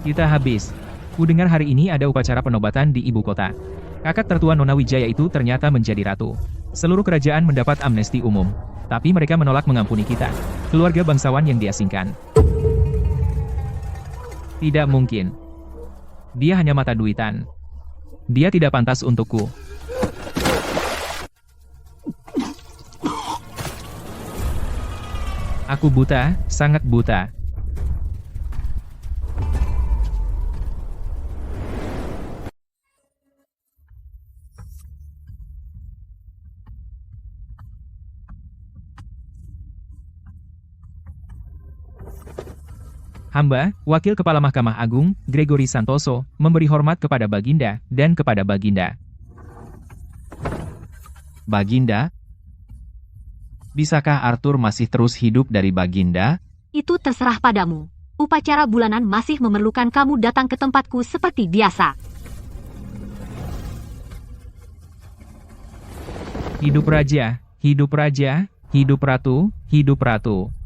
Kita habis. Ku dengar hari ini ada upacara penobatan di ibu kota. Kakak tertua Nona Wijaya itu ternyata menjadi ratu. Seluruh kerajaan mendapat amnesti umum. Tapi mereka menolak mengampuni kita, keluarga bangsawan yang diasingkan. Tidak mungkin. Dia hanya mata duitan. Dia tidak pantas untukku. Aku buta, sangat buta. Hamba, Wakil Kepala Mahkamah Agung, Gregory Santoso, memberi hormat kepada Baginda, dan kepada Baginda. Baginda? Bisakah Arthur masih terus hidup dari Baginda? Itu terserah padamu. Upacara bulanan masih memerlukan kamu datang ke tempatku seperti biasa. Hidup raja, hidup raja, hidup ratu, hidup ratu.